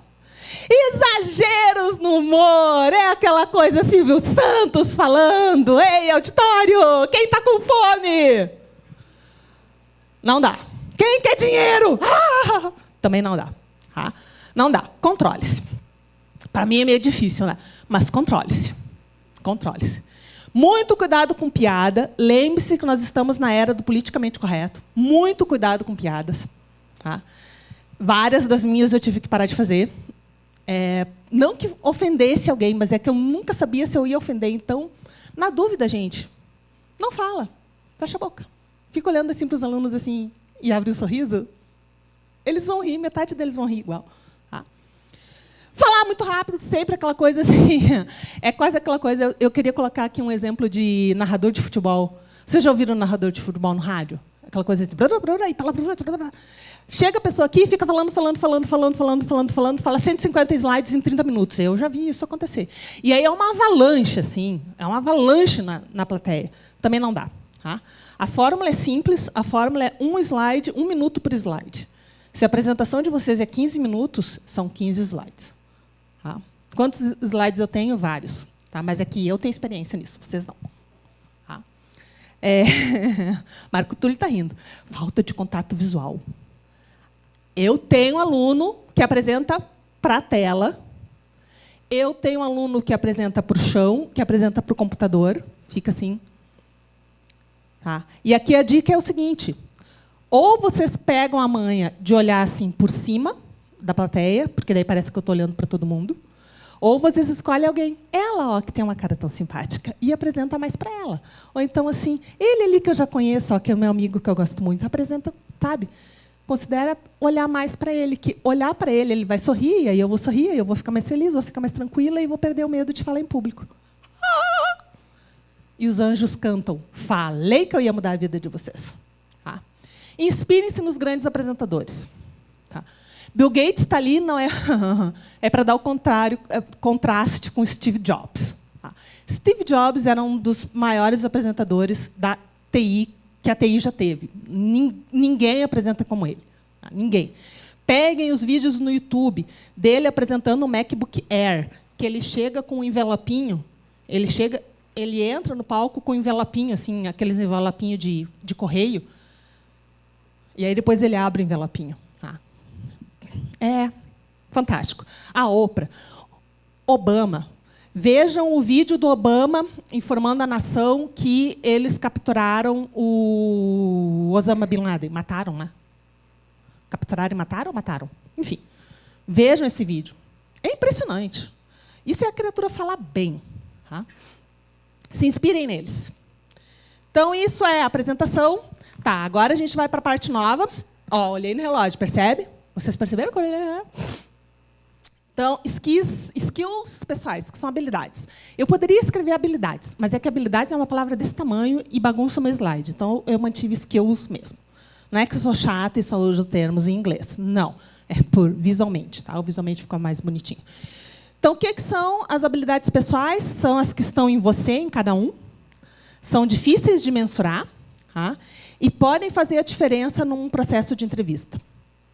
Exageros no humor. É aquela coisa Silvio Santos falando. Ei, auditório, quem está com fome? Não dá. Quem quer dinheiro? Também não dá. Não dá. Controle-se. Para mim é meio difícil, né? Mas controle-se. Controle-se. Muito cuidado com piada. Lembre-se que nós estamos na era do politicamente correto. Muito cuidado com piadas. Tá? Várias das minhas eu tive que parar de fazer. Não que ofendesse alguém, mas é que eu nunca sabia se eu ia ofender. Então, na dúvida, gente, não fala. Fecha a boca. Fica olhando assim para os alunos assim, e abre um sorriso. Eles vão rir, metade deles vão rir igual. Tá? Falar muito rápido, sempre aquela coisa assim. É quase aquela coisa. Eu queria colocar aqui um exemplo de narrador de futebol. Vocês já ouviram narrador de futebol no rádio? Aquela coisa de... Chega a pessoa aqui e fica falando, fala 150 slides em 30 minutos. Eu já vi isso acontecer. E aí é uma avalanche, assim. É uma avalanche na plateia. Também não dá. Tá? A fórmula é simples, a fórmula é 1 minuto por slide. Se a apresentação de vocês é 15 minutos, são 15 slides. Tá? Quantos slides eu tenho? Vários. Tá? Mas é que eu tenho experiência nisso, vocês não. Tá? Marco Túlio está rindo. Falta de contato visual. Eu tenho aluno que apresenta para a tela. Eu tenho aluno que apresenta para o chão, que apresenta para o computador. Fica assim. Tá? E aqui a dica é o seguinte, ou vocês pegam a manha de olhar assim por cima da plateia, porque daí parece que eu estou olhando para todo mundo, ou vocês escolhem alguém, ela que tem uma cara tão simpática, e apresenta mais para ela. Ou então, assim, ele ali que eu já conheço, que é o meu amigo que eu gosto muito, apresenta sabe? Considera olhar mais para ele, que olhar para ele, ele vai sorrir, aí eu vou sorrir, aí eu vou ficar mais feliz, vou ficar mais tranquila e vou perder o medo de falar em público. E os anjos cantam, falei que eu ia mudar a vida de vocês. Tá? Inspirem-se nos grandes apresentadores. Tá? Bill Gates está ali, não é, é para dar o contrário, contraste com Steve Jobs. Tá? Steve Jobs era um dos maiores apresentadores da TI que a TI já teve. Ninguém apresenta como ele. Tá? Ninguém. Peguem os vídeos no YouTube dele apresentando o MacBook Air, que ele chega com um envelopinho, ele entra no palco com um envelopinho, assim, aqueles envelopinhos de correio, e aí depois ele abre o envelopinho. Tá? É fantástico. A Oprah, Obama. Vejam o vídeo do Obama informando a nação que eles capturaram o Osama Bin Laden. Mataram, né? Capturaram e mataram ou mataram? Enfim, vejam esse vídeo. É impressionante. Isso é a criatura falar bem. Tá? Se inspirem neles. Então, isso é a apresentação. Tá, agora a gente vai para a parte nova. Ó, olhei no relógio, percebe? Vocês perceberam que eu olhei? Então, skills pessoais, que são habilidades. Eu poderia escrever habilidades, mas é que habilidades é uma palavra desse tamanho e bagunça o meu slide. Então, eu mantive skills mesmo. Não é que eu sou chata e só uso termos em inglês. Não. É por visualmente. Tá? O visualmente fica mais bonitinho. Então, o que são as habilidades pessoais? São as que estão em você, em cada um. São difíceis de mensurar. Tá? E podem fazer a diferença num processo de entrevista.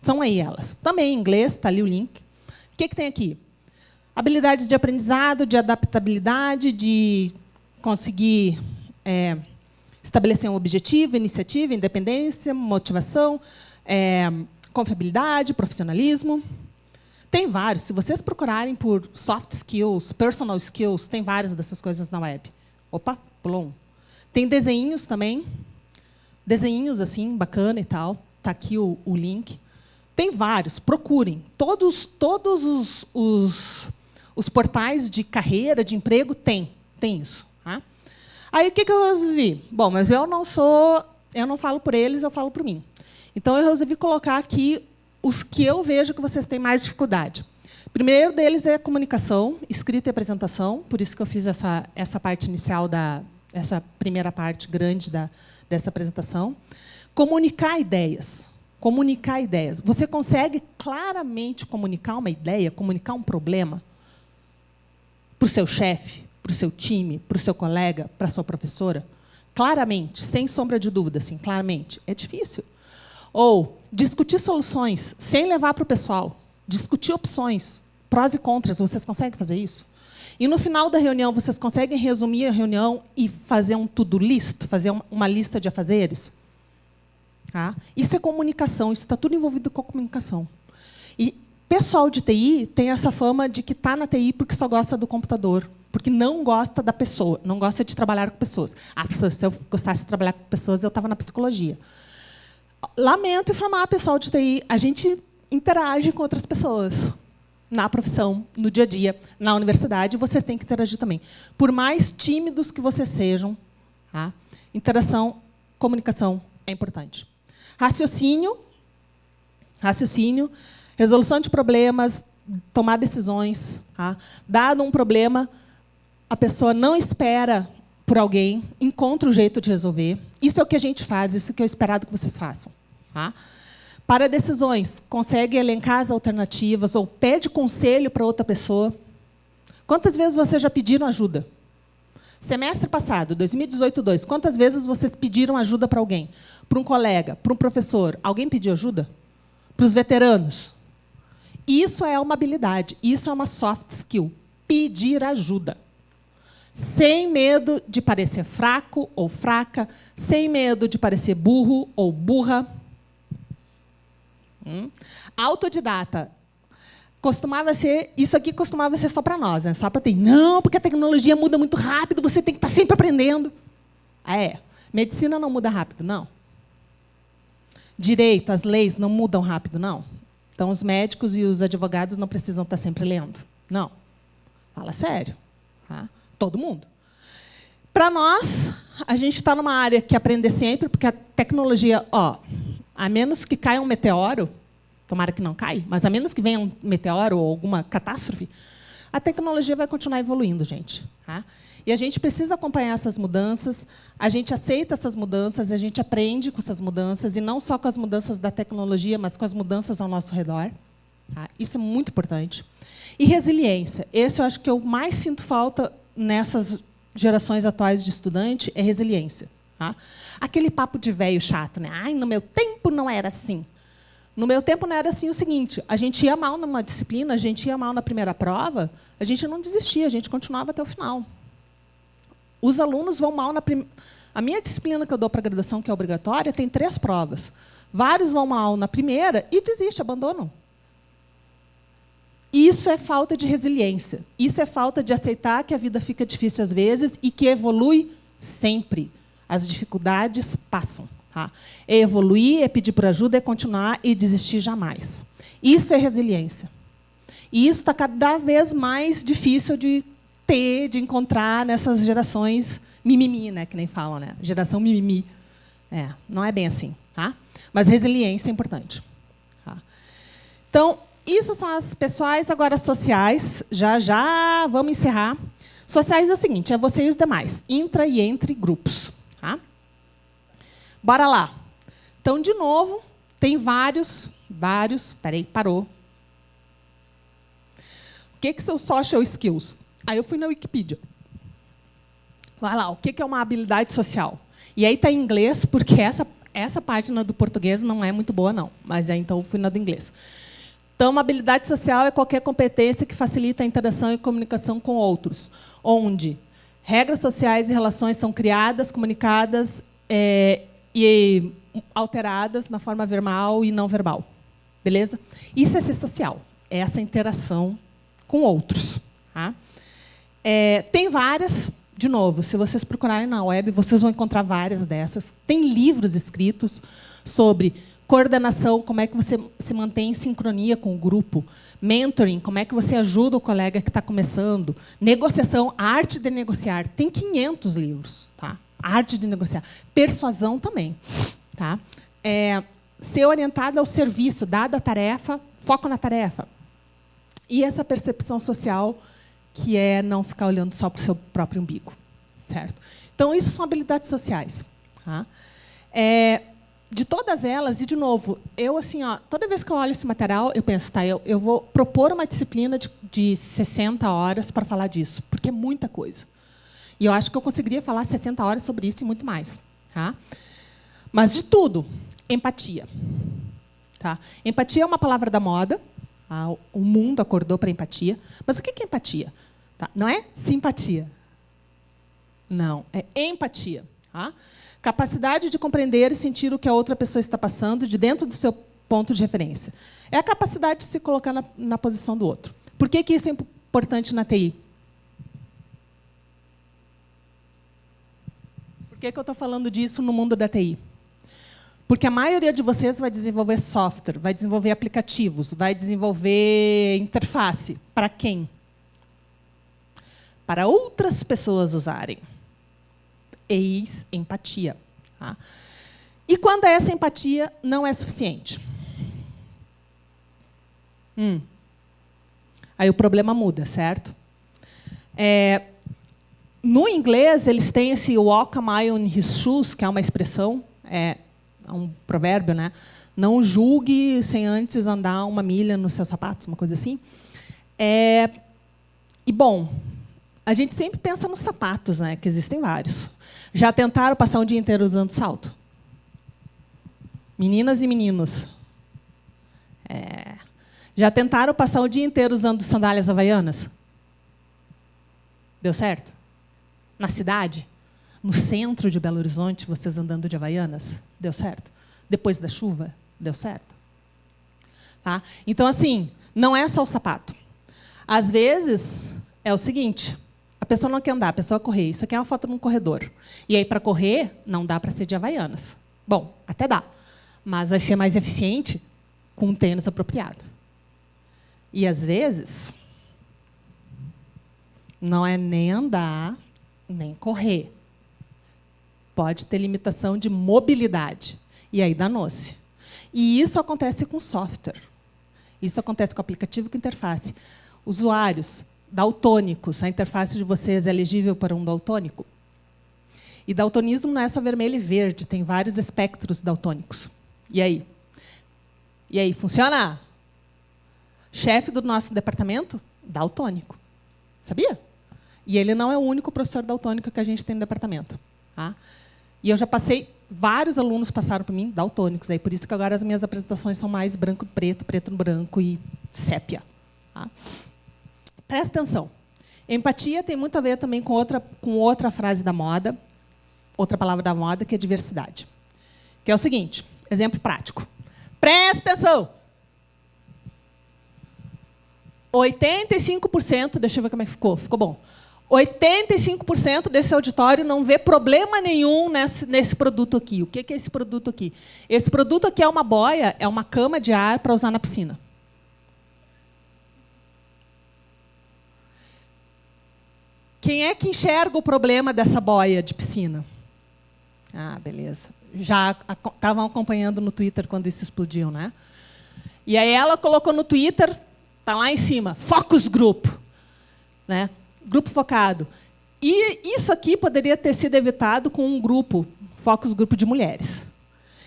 São aí elas. Também em inglês, está ali o link. O que tem aqui? Habilidades de aprendizado, de adaptabilidade, de conseguir estabelecer um objetivo, iniciativa, independência, motivação, confiabilidade, profissionalismo. Tem vários. Se vocês procurarem por soft skills, personal skills, tem várias dessas coisas na web. Opa, pulou um. Tem desenhinhos também. Desenhinhos assim, bacana e tal. Está aqui o link. Tem vários, procurem. Todos os portais de carreira, de emprego, tem isso. Tá? Aí, o que eu resolvi? Bom, mas eu não falo por eles, eu falo por mim. Então, eu resolvi colocar aqui os que eu vejo que vocês têm mais dificuldade. O primeiro deles é comunicação, escrita e apresentação, por isso que eu fiz essa parte inicial, essa primeira parte grande dessa apresentação. Comunicar ideias. Comunicar ideias. Você consegue claramente comunicar uma ideia, comunicar um problema para o seu chefe, para o seu time, para o seu colega, para a sua professora? Claramente, sem sombra de dúvida, assim, claramente. É difícil. Ou discutir soluções sem levar para o pessoal. Discutir opções, prós e contras. Vocês conseguem fazer isso? E, no final da reunião, vocês conseguem resumir a reunião e fazer um to-do list, fazer uma lista de afazeres? Tá? Isso é comunicação, isso está tudo envolvido com a comunicação. E pessoal de TI tem essa fama de que está na TI porque só gosta do computador, porque não gosta da pessoa, não gosta de trabalhar com pessoas. Se eu gostasse de trabalhar com pessoas, eu estava na psicologia. Lamento informar, pessoal de TI, a gente interage com outras pessoas. Na profissão, no dia a dia, na universidade, vocês têm que interagir também. Por mais tímidos que vocês sejam, tá? Interação, comunicação é importante. Raciocínio, resolução de problemas, tomar decisões. Tá? Dado um problema, a pessoa não espera por alguém, encontra o jeito de resolver. Isso é o que a gente faz, isso que é o esperado que vocês façam. Tá? Para decisões, consegue elencar as alternativas ou pede conselho para outra pessoa. Quantas vezes vocês já pediram ajuda? Semestre passado, 2018-2, quantas vezes vocês pediram ajuda para alguém? Para um colega, para um professor? Alguém pediu ajuda? Para os veteranos? Isso é uma habilidade, isso é uma soft skill. Pedir ajuda. Sem medo de parecer fraco ou fraca, sem medo de parecer burro ou burra. Autodidata. Isso aqui costumava ser só para nós, né? Só para ter. Não, porque a tecnologia muda muito rápido, você tem que estar sempre aprendendo. Medicina não muda rápido, não. Direito, as leis não mudam rápido, não. Então, os médicos e os advogados não precisam estar sempre lendo. Não. Fala sério. Tá? Todo mundo. Para nós, a gente está numa área que aprender sempre, porque a tecnologia, A menos que caia um meteoro, tomara que não caia, mas a menos que venha um meteoro ou alguma catástrofe, a tecnologia vai continuar evoluindo, gente. Tá? E a gente precisa acompanhar essas mudanças, a gente aceita essas mudanças, a gente aprende com essas mudanças, e não só com as mudanças da tecnologia, mas com as mudanças ao nosso redor. Tá? Isso é muito importante. E resiliência. Esse eu acho que eu mais sinto falta nessas gerações atuais de estudante, é resiliência. Tá? Aquele papo de velho chato, né? Ai, no meu tempo não era assim. No meu tempo não era assim o seguinte, a gente ia mal numa disciplina, a gente ia mal na primeira prova, a gente não desistia, a gente continuava até o final. Os alunos vão mal na primeira... A minha disciplina que eu dou para a graduação, que é obrigatória, tem 3 provas. Vários vão mal na primeira e desistem, abandonam. Isso é falta de resiliência. Isso é falta de aceitar que a vida fica difícil às vezes e que evolui sempre. As dificuldades passam. Tá? É evoluir, é pedir por ajuda, é continuar e desistir jamais. Isso é resiliência. E isso está cada vez mais difícil de ter, de encontrar nessas gerações mimimi, né, que nem falam, né? Geração mimimi. Não é bem assim. Tá? Mas resiliência é importante. Tá? Então, isso são as pessoais, agora sociais. Já vamos encerrar. Sociais é o seguinte, é você e os demais. Intra e entre grupos. Tá? Bora lá. Então, de novo, tem vários... Peraí, parou. O que são social skills? Aí eu fui na Wikipedia. Vai lá, o que é uma habilidade social? E aí está em inglês, porque essa página do português não é muito boa, não. Mas então eu fui na do inglês. Então, uma habilidade social é qualquer competência que facilita a interação e comunicação com outros, onde regras sociais e relações são criadas, comunicadas e alteradas na forma verbal e não verbal. Beleza? Isso é ser social, é essa interação com outros. Tá? Tem várias, de novo, se vocês procurarem na web, vocês vão encontrar várias dessas. Tem livros escritos sobre coordenação, como é que você se mantém em sincronia com o grupo. Mentoring, como é que você ajuda o colega que está começando. Negociação, arte de negociar. Tem 500 livros. Tá? Arte de negociar. Persuasão também. Tá? Ser orientado ao serviço, dada a tarefa, foco na tarefa. E essa percepção social, que é não ficar olhando só para o seu próprio umbigo. Certo? Então, isso são habilidades sociais. Tá? De todas elas, e, de novo, eu, assim, toda vez que eu olho esse material, eu penso, tá, eu vou propor uma disciplina de 60 horas para falar disso, porque é muita coisa. E eu acho que eu conseguiria falar 60 horas sobre isso e muito mais. Tá? Mas, de tudo, empatia. Tá? Empatia é uma palavra da moda. Tá? O mundo acordou para empatia. Mas o que é empatia? Tá? Não é simpatia. Não, é empatia. Tá? Capacidade de compreender e sentir o que a outra pessoa está passando de dentro do seu ponto de referência. É a capacidade de se colocar na posição do outro. Por que isso é importante na TI? Por que eu estou falando disso no mundo da TI? Porque a maioria de vocês vai desenvolver software, vai desenvolver aplicativos, vai desenvolver interface. Para quem? Para outras pessoas usarem. Eis empatia. Tá? E quando essa empatia não é suficiente? Aí o problema muda, certo? No inglês, eles têm esse walk a mile in his shoes, que é uma expressão, é um provérbio, né? Não julgue sem antes andar uma milha nos seus sapatos, uma coisa assim. E, bom, a gente sempre pensa nos sapatos, né? Que existem vários. Já tentaram passar um dia inteiro usando salto? Meninas e meninos. Já tentaram passar o dia inteiro usando sandálias havaianas? Deu certo? Na cidade? No centro de Belo Horizonte, vocês andando de havaianas? Deu certo? Depois da chuva? Deu certo? Tá? Então, assim, não é só o sapato. Às vezes, é o seguinte, a pessoa não quer andar, a pessoa quer correr. Isso aqui é uma foto num corredor. E aí, para correr, não dá para ser de havaianas. Bom, até dá. Mas vai ser mais eficiente com um tênis apropriado. E, às vezes, não é nem andar, nem correr. Pode ter limitação de mobilidade. E aí danou-se. E isso acontece com software. Isso acontece com aplicativo e com interface. Usuários daltônicos, a interface de vocês é elegível para um daltônico? E daltonismo não é só vermelho e verde, tem vários espectros daltônicos. E aí? E aí, funciona? Chefe do nosso departamento? Daltônico. Sabia? E ele não é o único professor daltônico que a gente tem no departamento. Tá? E eu já passei, vários alunos passaram por mim daltônicos. Aí, por isso que agora as minhas apresentações são mais branco no preto, preto no branco e sépia. Tá? Presta atenção. Empatia tem muito a ver também com outra frase da moda, outra palavra da moda, que é diversidade. Que é o seguinte, exemplo prático. Presta atenção! 85%, deixa eu ver como é que ficou. Ficou bom. 85% desse auditório não vê problema nenhum nesse produto aqui. O que é esse produto aqui? Esse produto aqui é uma boia, é uma cama de ar para usar na piscina. Quem é que enxerga o problema dessa boia de piscina? Ah, beleza. Já estavam acompanhando no Twitter quando isso explodiu, né? E aí ela colocou no Twitter, está lá em cima, focus group, né? Grupo focado. E isso aqui poderia ter sido evitado com um grupo, focus group de mulheres.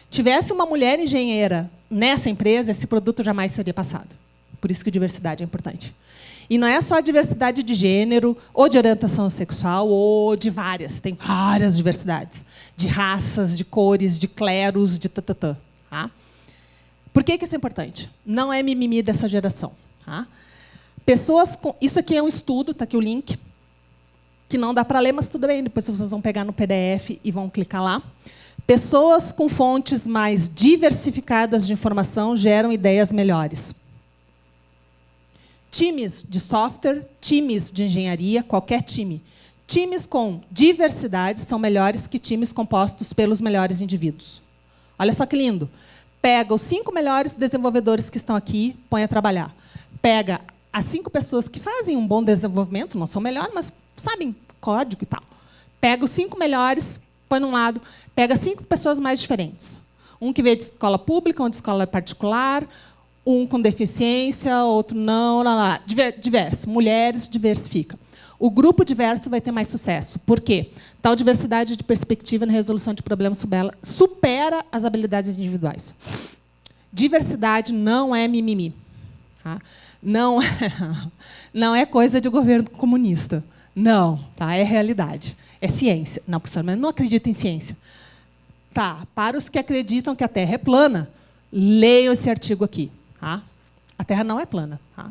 Tivesse uma mulher engenheira nessa empresa, esse produto jamais seria passado. Por isso que diversidade é importante. E não é só diversidade de gênero, ou de orientação sexual, ou de várias. Tem várias diversidades. De raças, de cores, de cleros, de tatatã. Tá? Por que isso é importante? Não é mimimi dessa geração. Tá? Pessoas com... Isso aqui é um estudo, está aqui o link, que não dá para ler, mas tudo bem, depois vocês vão pegar no PDF e vão clicar lá. Pessoas com fontes mais diversificadas de informação geram ideias melhores. Times de software, times de engenharia, qualquer time. Times com diversidade são melhores que times compostos pelos melhores indivíduos. Olha só que lindo. Pega os 5 melhores desenvolvedores que estão aqui, põe a trabalhar. Pega as 5 pessoas que fazem um bom desenvolvimento, não são melhores, mas sabem código e tal. Pega os 5 melhores, põe num lado, pega 5 pessoas mais diferentes. Um que veio de escola pública, um de escola particular, um com deficiência, outro não, diverso. Mulheres, diversifica. O grupo diverso vai ter mais sucesso. Por quê? Tal diversidade de perspectiva na resolução de problemas supera as habilidades individuais. Diversidade não é mimimi. Tá? Não é coisa de governo comunista. Não, tá? É realidade. É ciência. Não, professor, mas eu não acredito em ciência. Tá, para os que acreditam que a Terra é plana, leiam esse artigo aqui. Tá? A Terra não é plana. Tá?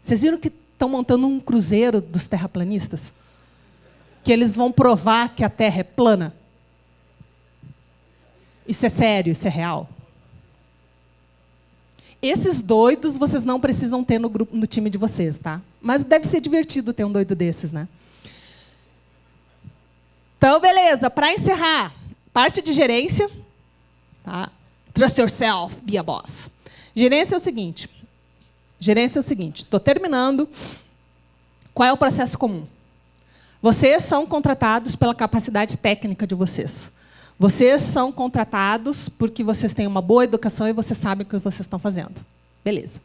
Vocês viram que estão montando um cruzeiro dos terraplanistas? Que eles vão provar que a Terra é plana? Isso é sério, isso é real. Esses doidos vocês não precisam ter no grupo, no time de vocês, tá? Mas deve ser divertido ter um doido desses, né? Então, beleza. Para encerrar, parte de gerência. Tá? Trust yourself, be a boss. Gerência é o seguinte. Estou terminando. Qual é o processo comum? Vocês são contratados pela capacidade técnica de vocês. Vocês são contratados porque vocês têm uma boa educação e vocês sabem o que vocês estão fazendo. Beleza.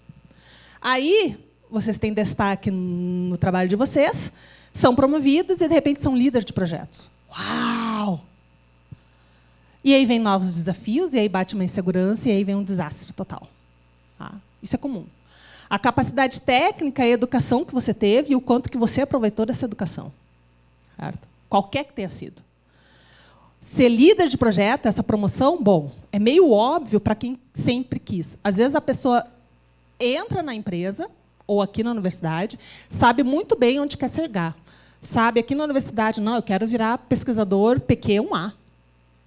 Aí, vocês têm destaque no trabalho de vocês, são promovidos e, de repente, são líderes de projetos. Uau! E aí vem novos desafios, e aí bate uma insegurança, e aí vem um desastre total. Tá? Isso é comum. A capacidade técnica e a educação que você teve e o quanto que você aproveitou dessa educação. Certo? Qualquer que tenha sido. Ser líder de projeto, essa promoção, bom, é meio óbvio para quem sempre quis. Às vezes a pessoa entra na empresa, ou aqui na universidade, sabe muito bem onde quer chegar. Sabe, aqui na universidade, não, eu quero virar pesquisador PQ1A.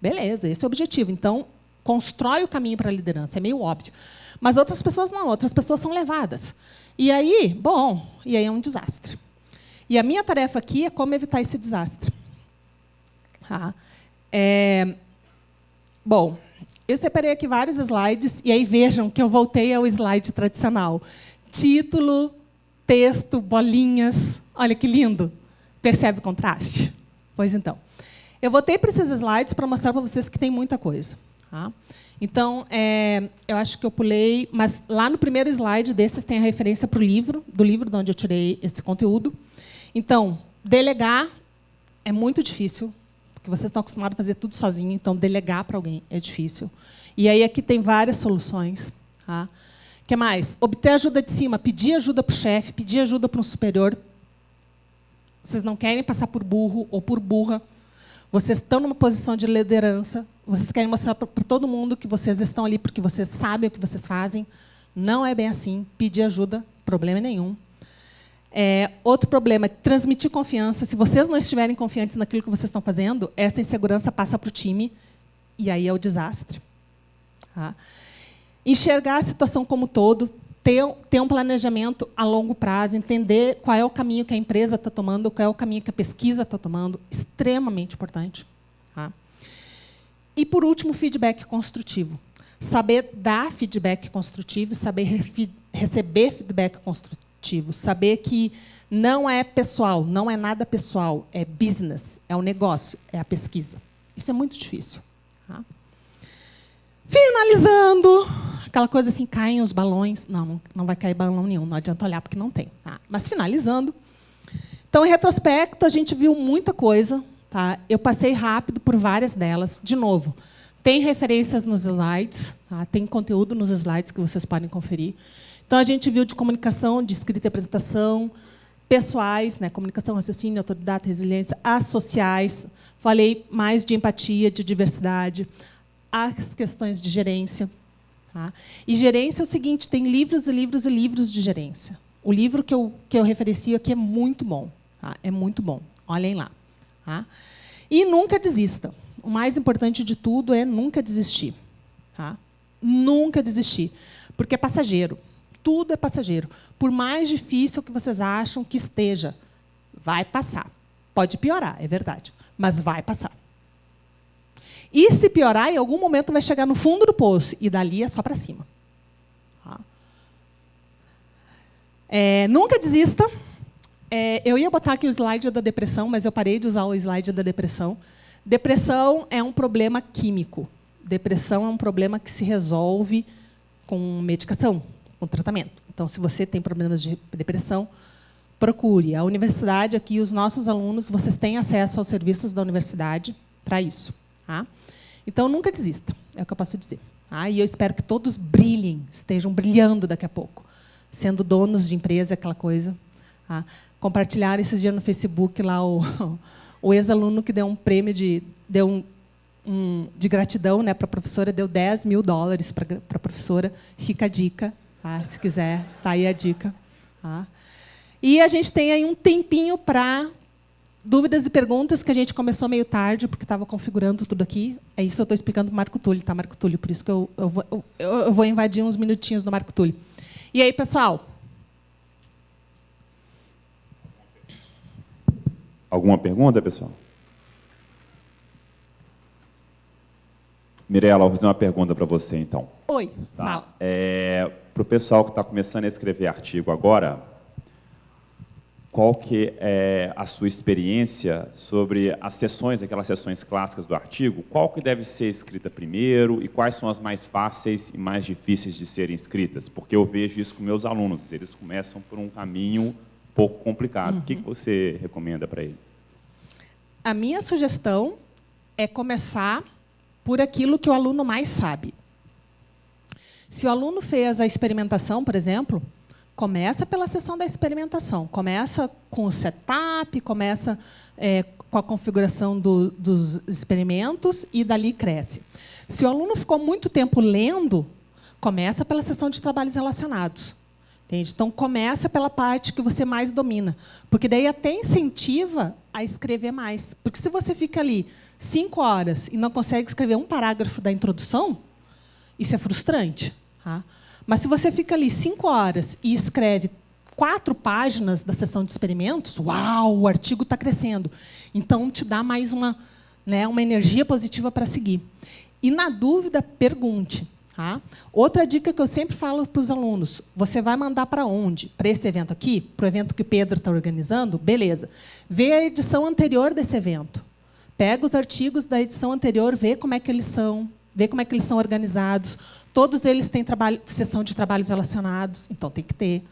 Beleza, esse é o objetivo. Então, constrói o caminho para a liderança, é meio óbvio. Mas outras pessoas não, outras pessoas são levadas. E aí, bom, e aí é um desastre. E a minha tarefa aqui é como evitar esse desastre. Tá? Bom, eu separei aqui vários slides, e aí vejam que eu voltei ao slide tradicional. Título, texto, bolinhas. Olha que lindo. Percebe o contraste? Pois então. Eu voltei para esses slides para mostrar para vocês que tem muita coisa. Tá? Então, eu acho que eu pulei, mas lá no primeiro slide desses tem a referência para o livro, do livro de onde eu tirei esse conteúdo. Então, delegar é muito difícil, porque vocês estão acostumados a fazer tudo sozinho, então delegar para alguém é difícil. E aí aqui tem várias soluções. Tá? O que mais? Obter ajuda de cima, pedir ajuda para o chefe, pedir ajuda para um superior. Vocês não querem passar por burro ou por burra. Vocês estão numa posição de liderança. Vocês querem mostrar para todo mundo que vocês estão ali porque vocês sabem o que vocês fazem. Não é bem assim. Pedir ajuda, problema nenhum. Outro problema é transmitir confiança. Se vocês não estiverem confiantes naquilo que vocês estão fazendo, essa insegurança passa para o time e aí é o desastre. Tá? Enxergar a situação como um todo, ter um planejamento a longo prazo, entender qual é o caminho que a empresa está tomando, qual é o caminho que a pesquisa está tomando, extremamente importante. Tá? E, por último, feedback construtivo. Saber dar feedback construtivo, saber receber feedback construtivo, saber que não é pessoal, não é nada pessoal, é business, é o negócio, é a pesquisa. Isso é muito difícil. Tá? Finalizando, aquela coisa assim, caem os balões. Não vai cair balão nenhum, não adianta olhar porque não tem. Tá? Mas finalizando. Então, em retrospecto, a gente viu muita coisa. Tá? Eu passei rápido por várias delas. De novo, tem referências nos slides, tá? Tem conteúdo nos slides que vocês podem conferir. Então, a gente viu de comunicação, de escrita e apresentação, pessoais, né? Comunicação, raciocínio, autoridade, resiliência, as sociais. Falei mais de empatia, de diversidade, as questões de gerência. Tá? E gerência é o seguinte, tem livros e livros e livros de gerência. O livro que eu referencio aqui é muito bom. Tá? É muito bom. Olhem lá. Tá? E nunca desista. O mais importante de tudo é nunca desistir. Tá? Nunca desistir. Porque é passageiro. Tudo é passageiro. Por mais difícil que vocês acham que esteja, vai passar. Pode piorar, é verdade. Mas vai passar. E, se piorar, em algum momento vai chegar no fundo do poço, e dali é só para cima. Tá? Nunca desista. Eu ia botar aqui o slide da depressão, mas eu parei de usar o slide da depressão. Depressão é um problema químico. Depressão é um problema que se resolve com medicação, com tratamento. Então, se você tem problemas de depressão, procure. A universidade aqui, os nossos alunos, vocês têm acesso aos serviços da universidade para isso. Tá? Então, nunca desista, é o que eu posso dizer. Tá? E eu espero que todos brilhem, estejam brilhando daqui a pouco, sendo donos de empresa, aquela coisa. Tá? Compartilharam esses dias no Facebook lá o ex-aluno que deu um prêmio de gratidão, né, para a professora, deu $10 mil para a professora. Fica a dica, tá? Se quiser, está aí a dica. Tá? E a gente tem aí um tempinho para dúvidas e perguntas, que a gente começou meio tarde, porque estava configurando tudo aqui. É isso eu estou explicando para o Marco Túlio, tá, Marco Túlio? Por isso que eu vou invadir uns minutinhos do Marco Túlio. E aí, pessoal? Alguma pergunta, pessoal? Mirela, vou fazer uma pergunta para você, então. Oi. Tá. Para o pessoal que está começando a escrever artigo agora, qual que é a sua experiência sobre as sessões, aquelas sessões clássicas do artigo? Qual que deve ser escrita primeiro e quais são as mais fáceis e mais difíceis de serem escritas? Porque eu vejo isso com meus alunos, eles começam por um caminho um pouco complicado. O que você recomenda para eles? A minha sugestão é começar por aquilo que o aluno mais sabe. Se o aluno fez a experimentação, por exemplo, começa pela sessão da experimentação. Começa com o setup, começa com a configuração dos experimentos e dali cresce. Se o aluno ficou muito tempo lendo, começa pela sessão de trabalhos relacionados. Entende? Então, começa pela parte que você mais domina, porque daí até incentiva a escrever mais. Porque se você fica ali 5 horas e não consegue escrever um parágrafo da introdução, isso é frustrante. Tá? Mas se você fica ali 5 horas e escreve 4 páginas da sessão de experimentos, uau, o artigo está crescendo. Então, te dá mais uma energia positiva para seguir. E, na dúvida, pergunte. Tá? Outra dica que eu sempre falo para os alunos, você vai mandar para onde? Para esse evento aqui? Para o evento que o Pedro está organizando? Beleza. Vê a edição anterior desse evento. Pega os artigos da edição anterior, vê como é que eles são. vê como é que eles são organizados. Todos eles têm sessão de trabalhos relacionados, então tem que ter.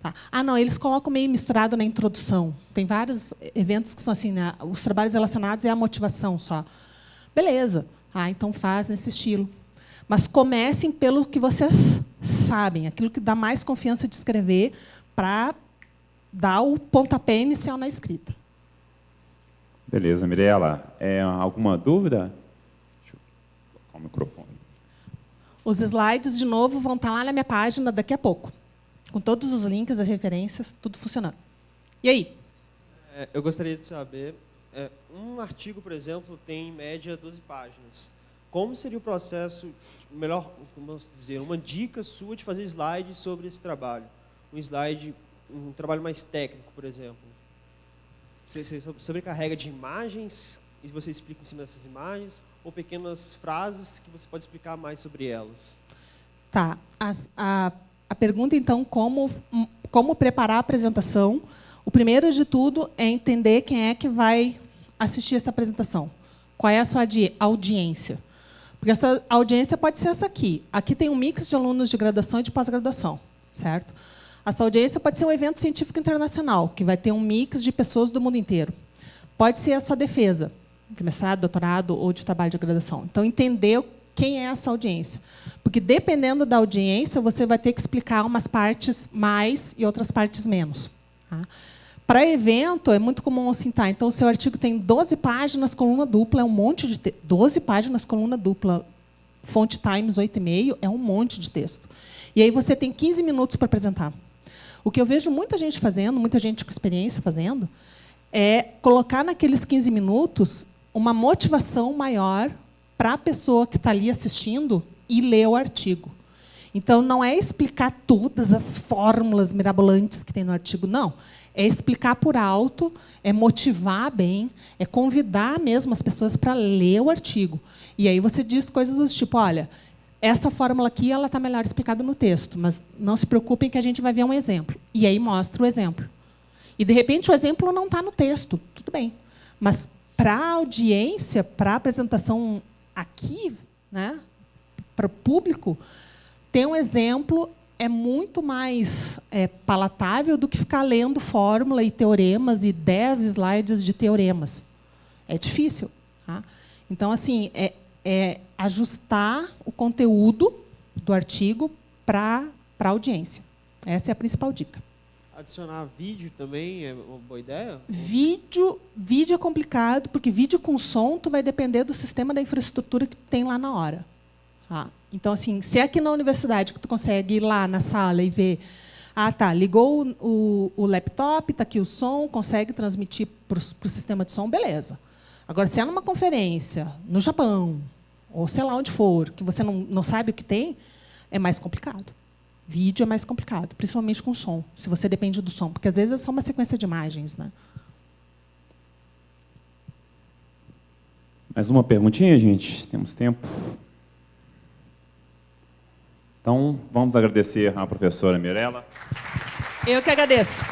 Tá? Ah, não, eles colocam meio misturado na introdução. Tem vários eventos que são assim, né, os trabalhos relacionados é a motivação só. Beleza, então faz nesse estilo. Mas comecem pelo que vocês sabem, aquilo que dá mais confiança de escrever para dar o pontapé inicial na escrita. Beleza, Mirela. Alguma dúvida? Deixa eu colocar o microfone. Os slides, de novo, vão estar lá na minha página daqui a pouco, com todos os links, as referências, tudo funcionando. E aí? Eu gostaria de saber, um artigo, por exemplo, tem em média 12 páginas. Como seria o processo, melhor, vamos dizer, uma dica sua de fazer slides sobre esse trabalho? Um trabalho mais técnico, por exemplo. Você sobrecarrega de imagens e você explica em cima dessas imagens, ou pequenas frases que você pode explicar mais sobre elas? Tá. A pergunta, então, como preparar a apresentação. O primeiro de tudo é entender quem é que vai assistir essa apresentação. Qual é a sua audiência? Porque essa audiência pode ser essa aqui. Aqui tem um mix de alunos de graduação e de pós-graduação, certo? Essa audiência pode ser um evento científico internacional, que vai ter um mix de pessoas do mundo inteiro. Pode ser a sua defesa, de mestrado, doutorado ou de trabalho de graduação. Então, entender quem é essa audiência. Porque, dependendo da audiência, você vai ter que explicar umas partes mais e outras partes menos. Tá? Para evento, é muito comum assim, tá? Então, o seu artigo tem 12 páginas, coluna dupla, é um monte de texto. 12 páginas, coluna dupla, fonte Times 8,5, é um monte de texto. E aí você tem 15 minutos para apresentar. O que eu vejo muita gente fazendo, muita gente com experiência fazendo, é colocar naqueles 15 minutos uma motivação maior para a pessoa que está ali assistindo e ler o artigo. Então, não é explicar todas as fórmulas mirabolantes que tem no artigo, não. É explicar por alto, é motivar bem, é convidar mesmo as pessoas para ler o artigo. E aí você diz coisas do tipo, olha, essa fórmula aqui ela está melhor explicada no texto, mas não se preocupem que a gente vai ver um exemplo. E aí mostra o exemplo. E, de repente, o exemplo não está no texto, tudo bem. Mas, para a audiência, para a apresentação aqui, né, para o público, ter um exemplo é muito mais palatável do que ficar lendo fórmula e teoremas e 10 slides de teoremas. É difícil. Tá? Então, assim, ajustar o conteúdo do artigo para a audiência. Essa é a principal dica. Adicionar vídeo também é uma boa ideia? Vídeo é complicado, porque vídeo com som tu vai depender do sistema da infraestrutura que tu tem lá na hora. Então, assim, se é aqui na universidade que tu consegue ir lá na sala e ver, ligou o laptop, está aqui o som, consegue transmitir para o sistema de som, beleza. Agora, se é numa conferência, no Japão, ou sei lá onde for, que você não sabe o que tem, é mais complicado. Vídeo é mais complicado, principalmente com som, se você depende do som, porque às vezes é só uma sequência de imagens, né? Mais uma perguntinha, gente? Temos tempo? Então, vamos agradecer à professora Mirela. Eu que agradeço.